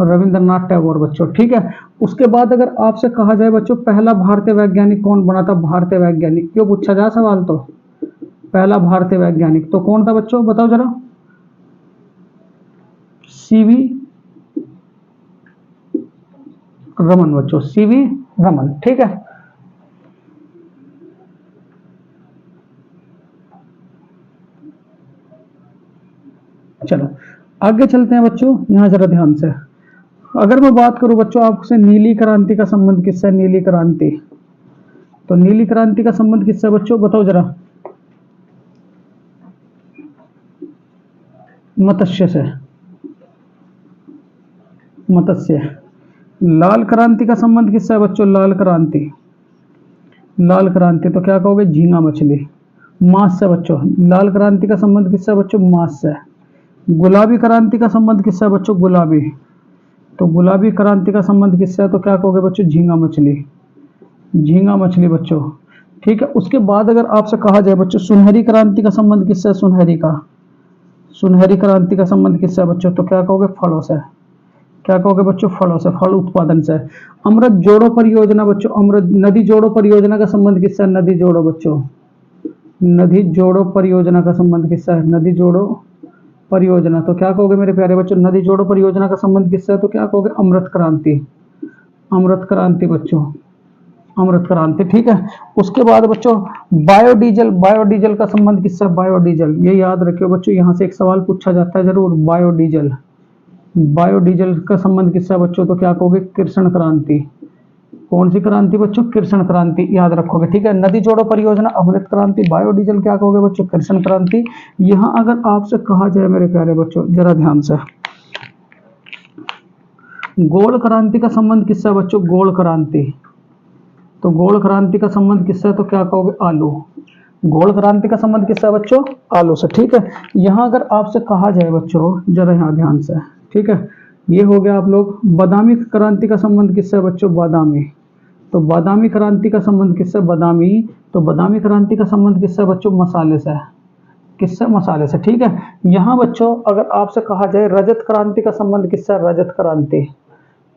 रविंद्रनाथ टैगोर बच्चों। ठीक है, उसके बाद अगर आपसे कहा जाए बच्चों पहला भारतीय वैज्ञानिक कौन बना था? भारतीय वैज्ञानिक क्यों पूछा जाए सवाल तो, पहला भारतीय वैज्ञानिक तो कौन था बच्चों? बताओ जरा। सीवी रमन बच्चों, सीवी रमन। ठीक है, चलो आगे चलते हैं बच्चों। यहां जरा ध्यान से अगर मैं बात करूं बच्चों आपसे नीली क्रांति का संबंध किससे? नीली क्रांति, तो नीली क्रांति का संबंध किससे बच्चों? बताओ जरा। मत्स्य से, मत्स्य। लाल क्रांति का संबंध किससे है बच्चों? लाल क्रांति, लाल क्रांति तो क्या कहोगे? झींगा मछली, मांस से बच्चों। लाल क्रांति का संबंध किससे है बच्चों? मांस से। गुलाबी क्रांति का संबंध किससे है बच्चों? गुलाबी, तो गुलाबी क्रांति का संबंध किससे है? तो क्या कहोगे बच्चों? झींगा मछली, झींगा मछली बच्चों। ठीक है, उसके बाद अगर आपसे कहा जाए बच्चों सुनहरी क्रांति का संबंध किससे है? सुनहरी का, सुनहरी क्रांति का संबंध किससे है बच्चों? तो क्या कहोगे? फलों से। क्या कहोगे बच्चों? फलों से, फल उत्पादन से। अमृत जोड़ो परियोजना बच्चों, अमृत नदी जोड़ो परियोजना का संबंध किससे है? नदी जोड़ो बच्चों, नदी जोड़ो परियोजना का संबंध किससे है? नदी जोड़ो परियोजना। तो क्या कहोगे मेरे प्यारे बच्चों? नदी जोड़ो परियोजना का संबंध किससे है? तो क्या कहोगे? अमृत क्रांति, अमृत क्रांति बच्चों, अमृत क्रांति। ठीक है, उसके बाद बच्चों बायोडीजल, बायोडीजल का संबंध किससे? बायोडीजल, ये याद रखियो बच्चों, यहां से एक सवाल पूछा जाता है जरूर। बायोडीजल, बायोडीजल का संबंध किससे बच्चों? तो क्या कहोगे? कृष्ण क्रांति। कौन सी क्रांति बच्चों? कृष्ण क्रांति, याद रखोगे। ठीक है, नदी जोड़ो परियोजना अमृत क्रांति, बायोडीजल क्या कहोगे बच्चों? कृष्ण क्रांति। यहां अगर आपसे कहा जाए मेरे प्यारे बच्चों जरा ध्यान से, गोल क्रांति का संबंध किससे है बच्चों? गोल क्रांति, तो गोल क्रांति का संबंध किससे है? तो क्या कहोगे? आलू। गोल क्रांति का संबंध किससे है बच्चों? आलू से। ठीक है, यहां अगर आपसे कहा जाए बच्चों जरा यहाँ ध्यान से, ठीक है, ये हो गया आप लोग। बादामी क्रांति का संबंध किससे है बच्चों? बादामी, तो बादामी क्रांति का संबंध किससे? बादामी, तो बादामी क्रांति का संबंध किससे बच्चों? मसाले से। किससे? मसाले से। ठीक है, यहाँ बच्चों अगर आपसे कहा जाए रजत क्रांति का संबंध किससे? रजत क्रांति,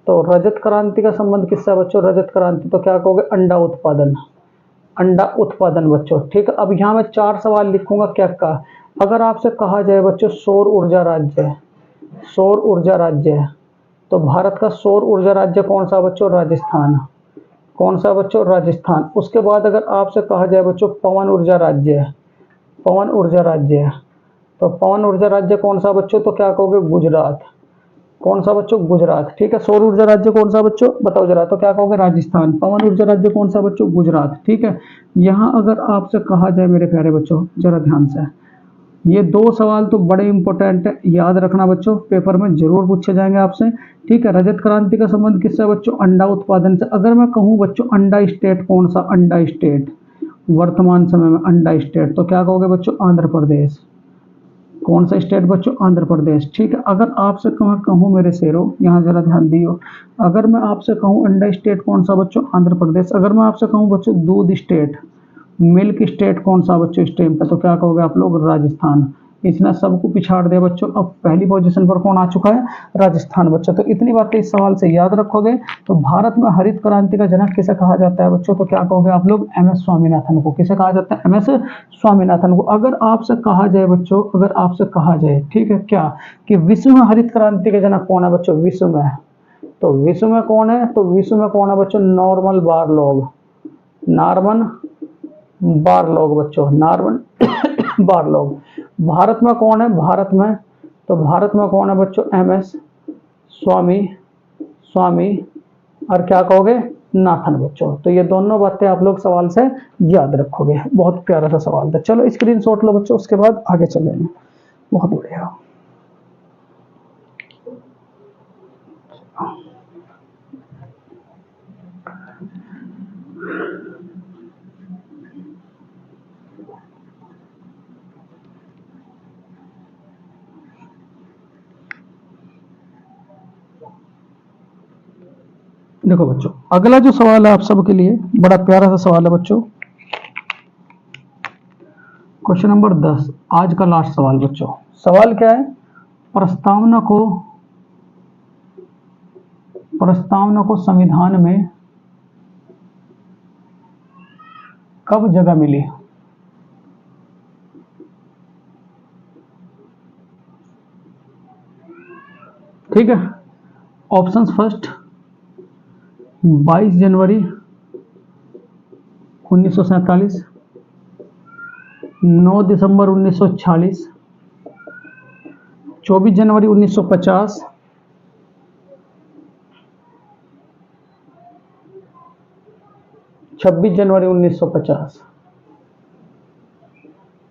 तो रजत क्रांति का संबंध किससे है बच्चों? रजत क्रांति, तो क्या कहोगे? अंडा उत्पादन, अंडा उत्पादन बच्चों। ठीक है, अब यहाँ मैं 4 सवाल लिखूंगा क्या का। अगर आपसे कहा जाए बच्चों सौर ऊर्जा राज्य, सौर ऊर्जा राज्य, तो भारत का सौर ऊर्जा राज्य कौन सा बच्चों? राजस्थान। कौन सा बच्चों? राजस्थान। उसके बाद अगर आपसे कहा जाए बच्चों पवन ऊर्जा राज्य, पवन ऊर्जा राज्य, तो पवन ऊर्जा राज्य कौन सा बच्चों? तो क्या कहोगे? गुजरात। कौन सा बच्चों? गुजरात। ठीक है, सौर ऊर्जा राज्य कौन सा बच्चों? बताओ जरा, तो क्या कहोगे? राजस्थान। पवन ऊर्जा राज्य कौन सा बच्चों? गुजरात। ठीक है, यहाँ अगर आपसे कहा जाए मेरे प्यारे बच्चों जरा ध्यान से, ये दो सवाल तो बड़े इंपॉर्टेंट है, याद रखना बच्चों, पेपर में जरूर पूछे जाएंगे आपसे। ठीक है, रजत क्रांति का संबंध किससे है बच्चों? अंडा उत्पादन से। अगर मैं कहूँ बच्चों अंडा स्टेट कौन सा, अंडा स्टेट वर्तमान समय में अंडा स्टेट, तो क्या कहोगे बच्चों? आंध्र प्रदेश। कौन सा स्टेट बच्चों? आंध्र प्रदेश। ठीक है, अगर आपसे कहूँ मेरे शेरों, यहाँ जरा ध्यान दियो, अगर मैं आपसे कहूँ अंडा स्टेट कौन सा बच्चों? आंध्र प्रदेश। अगर मैं आपसे कहूँ बच्चों दूध स्टेट, मिल्क स्टेट कौन सा बच्चों इस टाइम पे, तो क्या कहोगे आप लोग? राजस्थान। इसने सबको पिछाड़ दिया बच्चों, अब पहली पोजीशन पर कौन आ चुका है? राजस्थान बच्चों। तो इतनी बातें इस सवाल से याद रखोगे। तो भारत में हरित क्रांति का जनक किसे कहा जाता है बच्चों? तो क्या कहोगे आप लोग? एमएस स्वामीनाथन को। किसे कहा जाता है? एमएस स्वामीनाथन को। अगर आपसे कहा जाए बच्चों, अगर आपसे कहा जाए, ठीक है, क्या कि विश्व में हरित क्रांति के जनक कौन है बच्चों? विश्व में, तो विश्व में कौन है? तो विश्व में कौन है बच्चों? Norman Borlaug. नॉर्मन बोरलॉग बच्चों, नॉर्मन बोरलॉग। भारत में कौन है? भारत में, तो भारत में कौन है बच्चों? एमएस स्वामी और क्या कहोगे? नाथन बच्चों। तो ये दोनों बातें आप लोग सवाल से याद रखोगे। बहुत प्यारा सा सवाल था। चलो स्क्रीनशॉट लो बच्चों, उसके बाद आगे चलेंगे। बहुत बढ़िया। देखो बच्चों, अगला जो सवाल है आप सबके लिए बड़ा प्यारा सा सवाल है बच्चों। क्वेश्चन नंबर 10, आज का लास्ट सवाल बच्चों। सवाल क्या है? प्रस्तावना को संविधान में कब जगह मिली? ठीक है, ऑप्शंस फर्स्ट 22 जनवरी 1947, 9 दिसंबर 1946, 24 जनवरी 1950, 26 जनवरी 1950।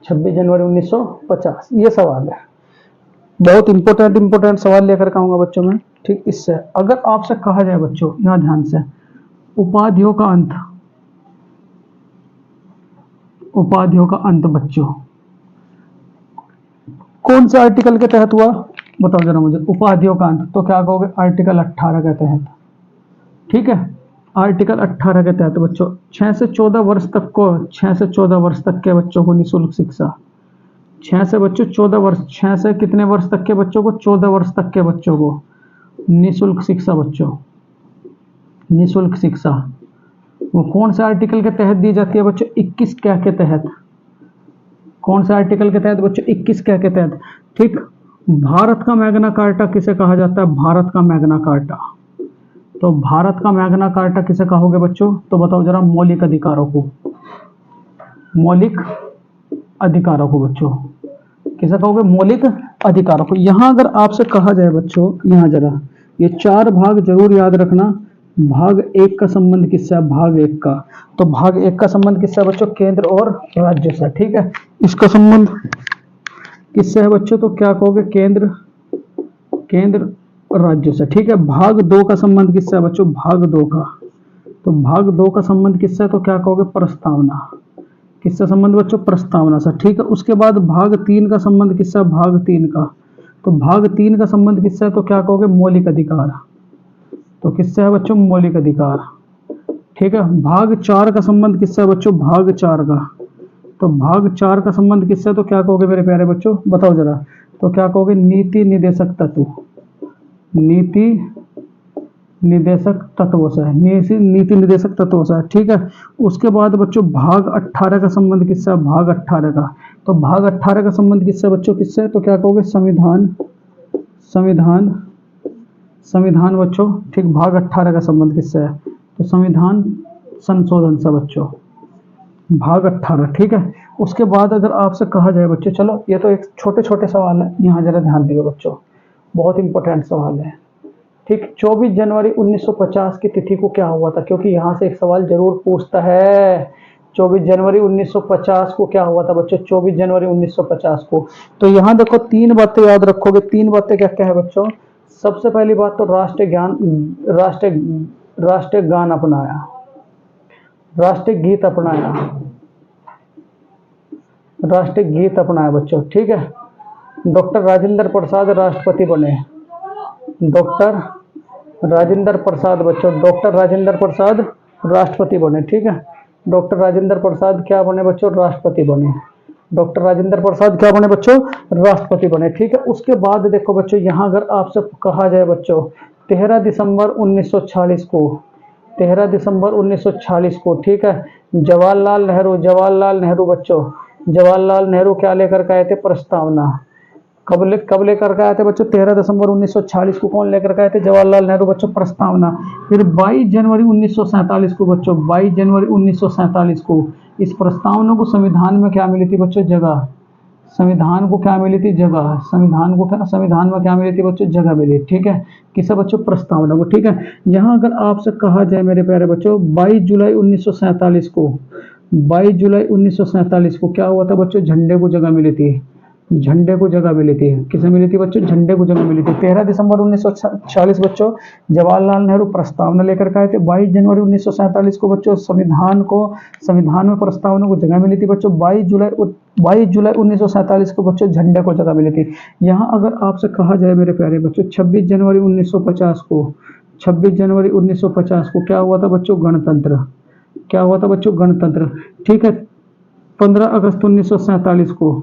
26 जनवरी 1950 ये सवाल है। बहुत इंपॉर्टेंट सवाल लेकर के आऊंगा बच्चों में। ठीक, इससे अगर आपसे कहा जाए बच्चों, यहाँ ध्यान से, उपाधियों का अंत, उपाधियों का अंत बच्चों कौन से आर्टिकल के तहत हुआ? बताओ जरा मुझे। उपाधियों का अंत, तो क्या कहोगे? आर्टिकल 18 के तहत। ठीक है, आर्टिकल 18 के तहत बच्चों 6 से 14 वर्ष तक को, 6 से 14 वर्ष तक के बच्चों को निःशुल्क शिक्षा। 6 से बच्चों 14 वर्ष, 6 से कितने वर्ष तक के बच्चों को? 14 वर्ष तक के बच्चों को निःशुल्क शिक्षा बच्चों, निःशुल्क शिक्षा। वो कौन से आर्टिकल के तहत दी जाती है बच्चों? 21 क्या के तहत? कौन से आर्टिकल के तहत बच्चों? 21 क्या के तहत। ठीक, भारत का मैग्ना कार्टा किसे कहा जाता है? भारत का मैग्ना कार्टा। तो भारत का मैग्ना कार्टा किसे कहोगे बच्चों? तो बताओ जरा। मौलिक अधिकारों को, मौलिक अधिकारों को बच्चों किसे कहोगे? मौलिक अधिकारों को। यहां अगर आपसे कहा जाए बच्चों, यहां जरा ये 4 भाग जरूर याद रखना। भाग 1 का संबंध किससे है? भाग 1 का, तो भाग 1 का संबंध किससे है बच्चों? केंद्र और राज्य से। ठीक है, इसका संबंध किससे है बच्चों? तो क्या कहोगे? केंद्र राज्य से। ठीक है, भाग 2 का संबंध किससे है बच्चों? भाग 2 का, तो भाग 2 का संबंध किससे है? तो क्या कहोगे? प्रस्तावना। किससे संबंध बच्चों? प्रस्तावना से। ठीक है, उसके बाद भाग 3 का संबंध किससे है? भाग 3 का, तो भाग 3 का संबंध किससे है? तो क्या कहोगे? मौलिक अधिकार। तो किससे है बच्चों? मौलिक अधिकार। ठीक है, भाग 4 का संबंध किससे है बच्चों? भाग 4 का, तो भाग 4 का संबंध किससे है? तो क्या कहोगे मेरे प्यारे बच्चों? बताओ जरा। तो क्या कहोगे? नीति निर्देशक तत्व, नीति निर्देशक तत्वों से, नीति निर्देशक तत्वों से। ठीक है, उसके बाद बच्चों भाग 18 का संबंध किससे है? भाग 18 का, तो भाग 18 का संबंध किससे बच्चों? किससे? तो क्या कहोगे? संविधान, संविधान, संविधान बच्चों। ठीक, भाग 18 का संबंध किससे है? तो संविधान संशोधन से बच्चों, भाग 18। ठीक है, उसके बाद अगर आपसे कहा जाए बच्चों, चलो ये तो एक छोटे छोटे सवाल है, यहाँ जरा ध्यान दियो बच्चों, बहुत इंपॉर्टेंट सवाल है। ठीक, 24 जनवरी 1950 की तिथि को क्या हुआ था? क्योंकि यहाँ से एक सवाल जरूर पूछता है, 24 जनवरी 1950 को क्या हुआ था बच्चों? 24 जनवरी 1950 को। तो यहाँ देखो तीन बातें याद रखोगे। तीन बातें क्या क्या है बच्चों? सबसे पहली बात तो राष्ट्रीय गान अपनाया, राष्ट्रीय गीत अपनाया, राष्ट्रीय गीत अपनाया बच्चों, ठीक है। डॉक्टर राजेंद्र प्रसाद राष्ट्रपति बने, डॉक्टर राजेंद्र प्रसाद बच्चों, डॉक्टर राजेंद्र प्रसाद राष्ट्रपति बने, ठीक है। डॉक्टर राजेंद्र प्रसाद क्या बने बच्चों? राष्ट्रपति बने। डॉक्टर राजेंद्र प्रसाद क्या बने बच्चों? राष्ट्रपति बने, ठीक है। उसके बाद देखो बच्चों, यहाँ अगर आपसे कहा जाए बच्चों 13 दिसंबर 1946 को, 13 दिसंबर 1946 को, ठीक है, जवाहरलाल नेहरू बच्चों, जवाहरलाल नेहरू क्या लेकर के आए थे? प्रस्तावना। कब लेकर के आए थे बच्चों? 13 दिसंबर 1946 को कौन लेकर के आए थे? जवाहरलाल नेहरू बच्चों, प्रस्तावना। फिर 22 जनवरी 1947 को बच्चों, 22 जनवरी 1947 को इस प्रस्तावना को संविधान में क्या मिली थी बच्चों? जगह। संविधान को क्या मिली थी? जगह। संविधान को क्या, संविधान में क्या मिली थी बच्चों? जगह मिली, ठीक है। किसे बच्चों? प्रस्तावना को, ठीक है। यहाँ अगर आपसे कहा जाए मेरे प्यारे बच्चों 22 जुलाई 1947 को, 22 जुलाई 1947 को क्या हुआ था बच्चों? झंडे को जगह मिली थी, झंडे को जगह मिली थी। किसे मिली थी बच्चों? झंडे को जगह मिली थी। 13 दिसंबर 1946 बच्चों जवाहरलाल नेहरू प्रस्तावना लेकर के आए थे। 22 जनवरी 1947 को बच्चों संविधान में प्रस्तावना को जगह मिली थी बच्चों। 22 जुलाई 1947 को बच्चों झंडे को जगह मिली थी। यहाँ अगर आपसे कहा जाए मेरे प्यारे बच्चों 26 जनवरी 1950 को, 26 जनवरी 1950 को क्या हुआ था बच्चों? गणतंत्र। क्या हुआ था बच्चों? गणतंत्र, ठीक है। 15 अगस्त 1947 को,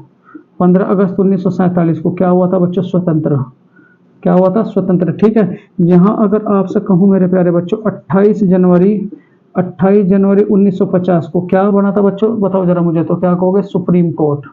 15 अगस्त 1947 को क्या हुआ था बच्चों? स्वतंत्र। क्या हुआ था? स्वतंत्र, ठीक है। यहाँ अगर आपसे कहूँ मेरे प्यारे बच्चों 28 जनवरी 1950 को क्या बना था बच्चों? बताओ जरा मुझे, तो क्या कहोगे? Supreme court.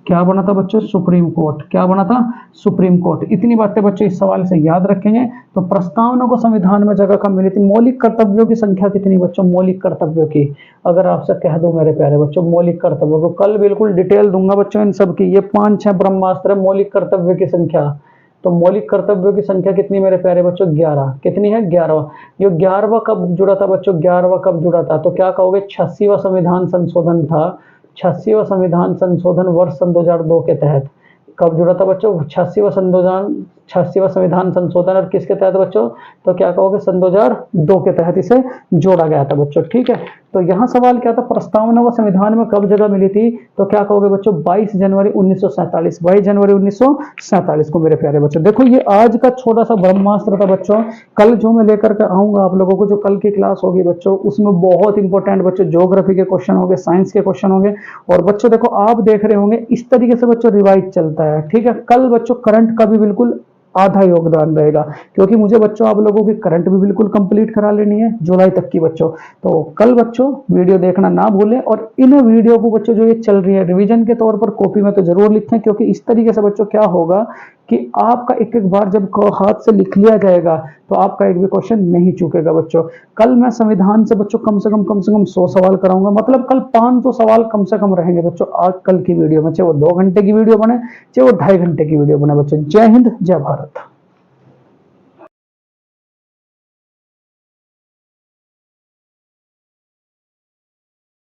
क्या बना था बच्चों? Supreme court. क्या बना था? Supreme court. इतनी बातें बच्चों इस सवाल से याद रखेंगे। तो प्रस्तावना को संविधान में जगह कब मिली थी? मौलिक कर्तव्यों की संख्या कितनी बच्चों? मौलिक कर्तव्यों की अगर आपसे कह दो मेरे प्यारे बच्चों मौलिक कर्तव्यों को, कल बिल्कुल डिटेल दूंगा बच्चों इन सब की। ये 5-6 ब्रह्मास्त्र है मौलिक कर्तव्य की संख्या। तो मौलिक कर्तव्यों की संख्या कितनी मेरे प्यारे बच्चों? 11। कितनी है? 11। ये 11वां कब जुड़ा था बच्चों? 11वां कब जुड़ा था? तो क्या कहोगे? 86वां संविधान संशोधन था। 86वां संविधान संशोधन वर्ष सन 2002 के तहत कब जुड़ा था बच्चों? 86वां संविधान संशोधन और किसके तहत बच्चों? तो क्या कहोगे? सन 2002 के तहत इसे जोड़ा गया था बच्चों, ठीक है। तो यहाँ सवाल क्या था? प्रस्तावना को संविधान में कब जगह मिली थी? तो क्या कहोगे बच्चों? 22 जनवरी 1947। 22 जनवरी 1947 को मेरे प्यारे बच्चों। देखो ये आज का छोटा सा ब्रह्मास्त्र था बच्चों। कल जो मैं लेकर के आऊंगा आप लोगों को, जो कल की क्लास होगी बच्चों, उसमें बहुत इंपॉर्टेंट बच्चों ज्योग्राफी के क्वेश्चन होंगे, साइंस के क्वेश्चन होंगे। और बच्चों देखो आप देख रहे होंगे इस तरीके से बच्चों रिवाइज चलता है, ठीक है। कल बच्चों करंट का भी बिल्कुल आधा योगदान रहेगा, क्योंकि मुझे बच्चों आप लोगों की करंट भी बिल्कुल कंप्लीट करा लेनी है जुलाई तक की बच्चों। तो कल बच्चों वीडियो देखना ना भूलें, और इन वीडियो को बच्चों जो ये चल रही है रिवीजन के तौर पर कॉपी में तो जरूर लिखें, क्योंकि इस तरीके से बच्चों क्या होगा कि आपका एक एक बार जब हाथ से लिख लिया जाएगा तो आपका एक भी क्वेश्चन नहीं चूकेगा बच्चों। कल मैं संविधान से बच्चों कम से कम 100 सवाल कराऊंगा, मतलब कल 500 सवाल कम से कम रहेंगे बच्चों आज कल की वीडियो में, चाहे वो 2 घंटे की वीडियो बने चाहे वो 2.5 घंटे की वीडियो बने बच्चों। जय हिंद, जय भारत।